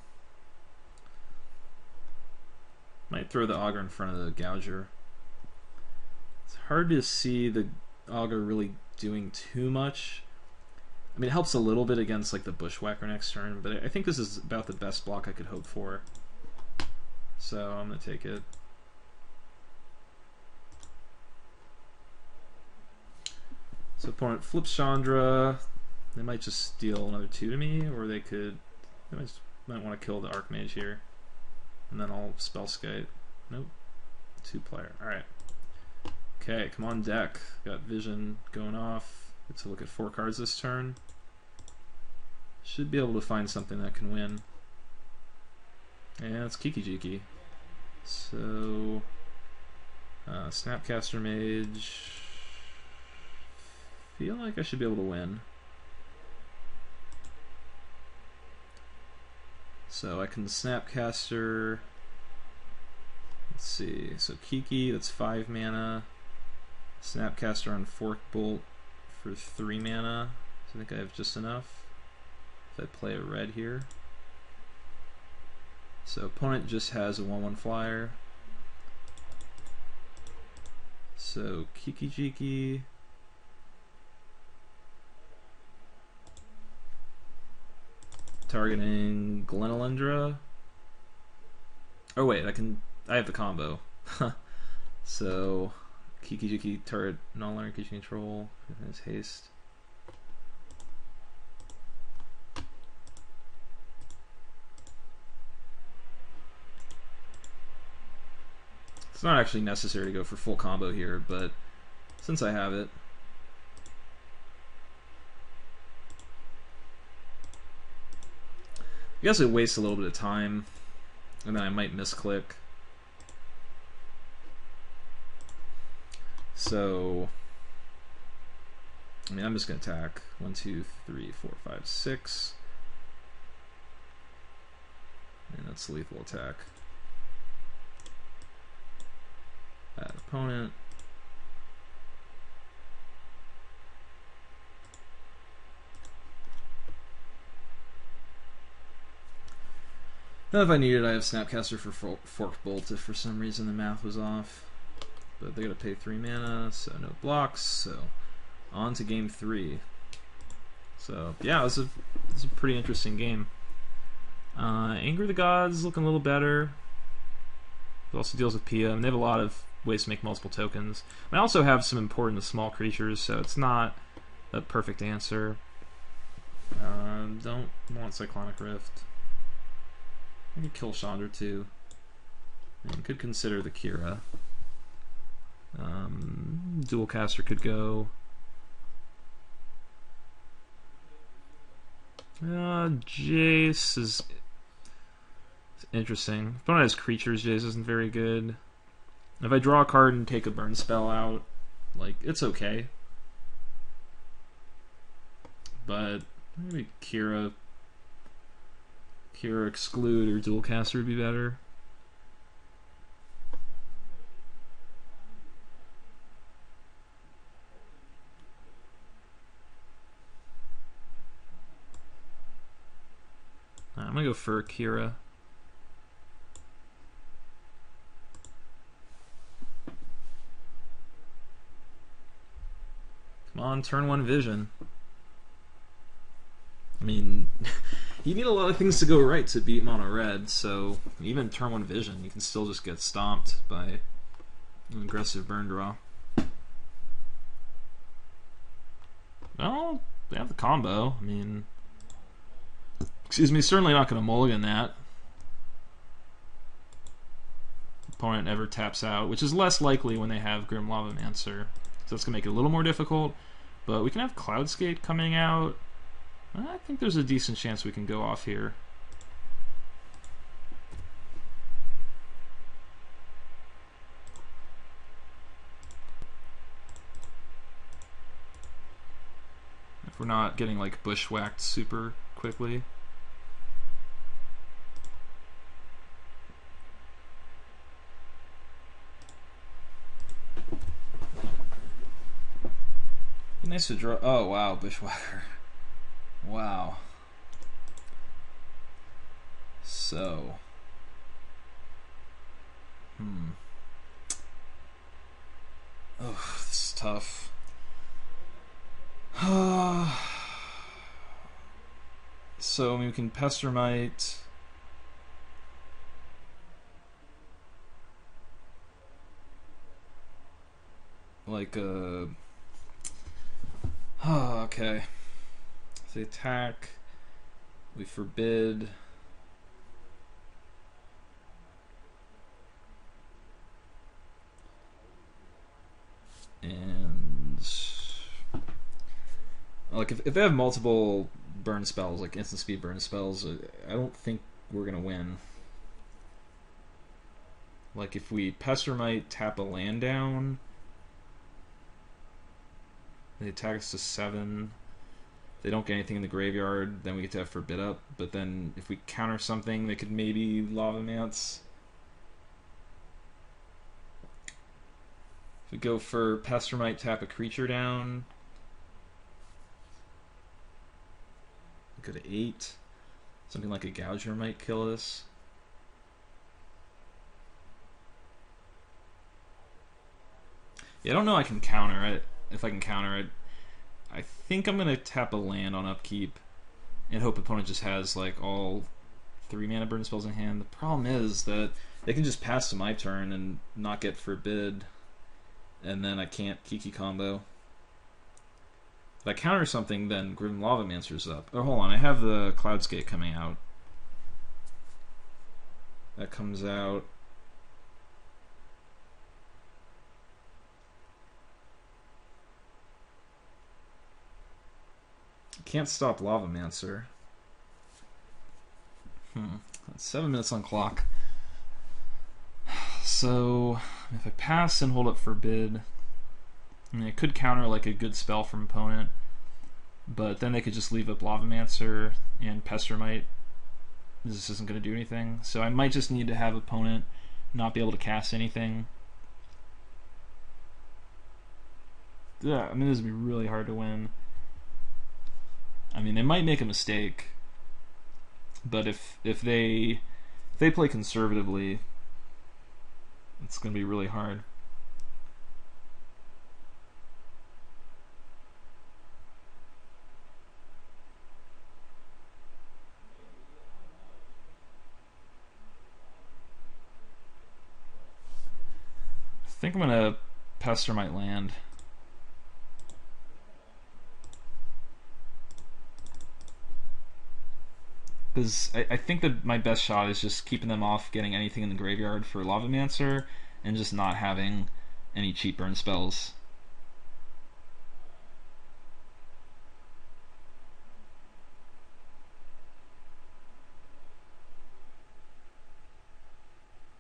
throw the auger in front of the gouger. It's hard to see the auger really doing too much. I mean, it helps a little bit against like the bushwhacker next turn, but I think this is about the best block I could hope for. So I'm gonna take it. So opponent flips Chandra. They might just deal another 2 to me, or they might want to kill the Archmage here. And then I'll spell Skype. Nope. 2-player. Alright. Okay, come on deck. Got vision going off. Get to look at 4 cards this turn. Should be able to find something that can win. Yeah, it's Kiki Jiki. So Snapcaster Mage. Feel like I should be able to win. So I can Snapcaster. Let's see. So Kiki, that's 5 mana. Snapcaster on Fork Bolt for 3 mana. So I think I have just enough. If I play a red here. So opponent just has a 1/1 flyer. So Kiki Jiki. Targeting Glenalendra. Oh wait, I have the combo. So Kiki Jiki target non-learning creature control. His haste. It's not actually necessary to go for full combo here, but since I have it. I guess it wastes a little bit of time, and then I might misclick. So, I mean, I'm just going to attack. 1, 2, 3, 4, 5, 6. And that's lethal attack. Add opponent. Now if I need it, I have Snapcaster for Fork Bolt if for some reason the math was off. But they gotta pay 3 mana, so no blocks, so on to game 3. So yeah, it was a pretty interesting game. Anger of the Gods looking a little better. It also deals with Pia, and they have a lot of ways to make multiple tokens. I also have some important small creatures, so it's not a perfect answer. Don't want Cyclonic Rift. I could kill Chandra too. And could consider the Kira. Dual Caster could go. Jace is interesting. If one has creatures, Jace isn't very good. If I draw a card and take a burn spell out, like, it's okay. But maybe Kira Exclude or Dual Caster would be better. I'm gonna go for Kira. Come on, turn 1 vision. I mean, you need a lot of things to go right to beat mono red, so even turn 1 vision, you can still just get stomped by an aggressive burn draw. Well, they have the combo. I mean, excuse me, certainly not going to mulligan that. Opponent never taps out, which is less likely when they have Grim Lavamancer. So that's going to make it a little more difficult. But we can have Cloudskate coming out. I think there's a decent chance we can go off here. If we're not getting like bushwhacked super quickly. Nice to draw. Oh wow, bushwhacker. Wow. So, oh, this is tough. So, I mean, we can Pestermite. Like a... okay. So they attack. We forbid. And... like, if they have multiple burn spells, like instant speed burn spells, I don't think we're going to win. Like, if we Pestermite, tap a land down... they attack us to 7. If they don't get anything in the graveyard, then we get to have Forbid up. But then if we counter something, they could maybe Lava Mance. If we go for Pestermite, tap a creature down. We go to 8. Something like a Gouger might kill us. Yeah, I don't know I can counter it. If I can counter it, I think I'm gonna tap a land on upkeep and hope opponent just has like all 3 mana burn spells in hand. The problem is that they can just pass to my turn and not get forbid, and then I can't Kiki combo. If I counter something, then Grim Lava Mancer's up. Oh, hold on, I have the Cloudscape coming out. That comes out. Can't stop Lava Mancer. That's 7 minutes on clock. So, if I pass and hold up Forbid, I mean, I could counter like a good spell from opponent, but then they could just leave up Lava Mancer and Pestermite. This isn't going to do anything. So I might just need to have opponent not be able to cast anything. Yeah, I mean, this would be really hard to win. I mean, they might make a mistake, but if they play conservatively, it's going to be really hard. I think I'm going to Pestermite land. Because I think that my best shot is just keeping them off getting anything in the graveyard for Lava Mancer and just not having any cheap burn spells.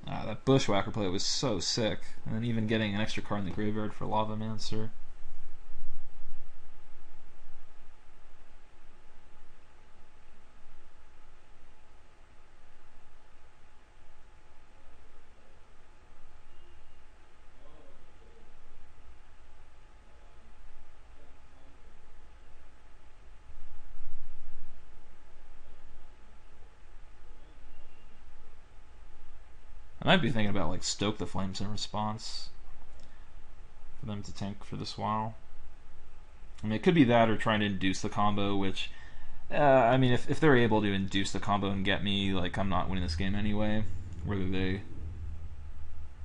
That Bushwhacker play was so sick. And then even getting an extra card in the graveyard for Lava Mancer. I might be thinking about like Stoke the Flames in response for them to tank for this while. I mean, it could be that or trying to induce the combo, which, I mean, if they're able to induce the combo and get me, like, I'm not winning this game anyway, whether they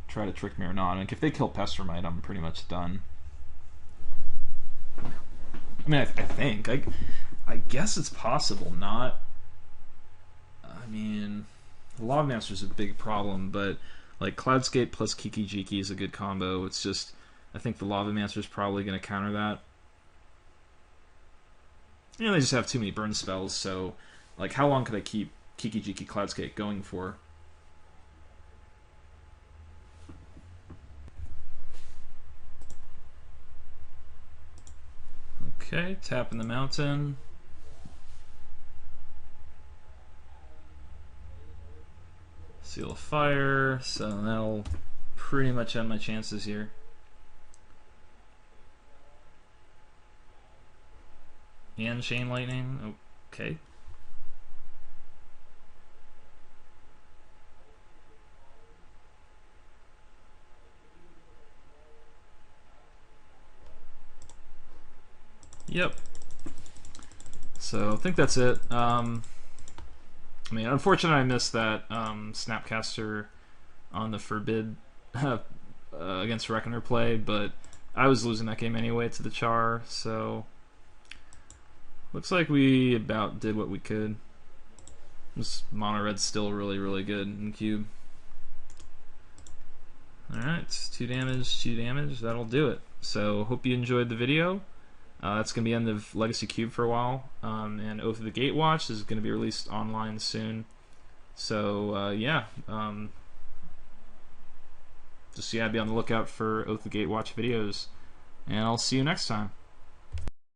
try to trick me or not. Like, if they kill Pestermite, I'm pretty much done. I mean, I think. I guess it's possible, not... I mean... Lava Mancer is a big problem, but like Cloudscape plus Kiki Jiki is a good combo. It's just, I think the Lava Mancer is probably going to counter that. You know, they just have too many burn spells, so like how long could I keep Kiki Jiki Cloudscape going for? Okay, tapping the mountain. Seal of Fire, so that'll pretty much end my chances here. And Chain Lightning, okay. Yep. So I think that's it. I mean, unfortunately, I missed that Snapcaster on the Forbid against Reckoner play, but I was losing that game anyway to the Char, so looks like we about did what we could. This mono red's still really, really good in cube. Alright, 2 damage, 2 damage, that'll do it. So, hope you enjoyed the video. That's going to be the end of Legacy Cube for a while. And Oath of the Gatewatch is going to be released online soon. So, yeah. Just be on the lookout for Oath of the Gatewatch videos. And I'll see you next time.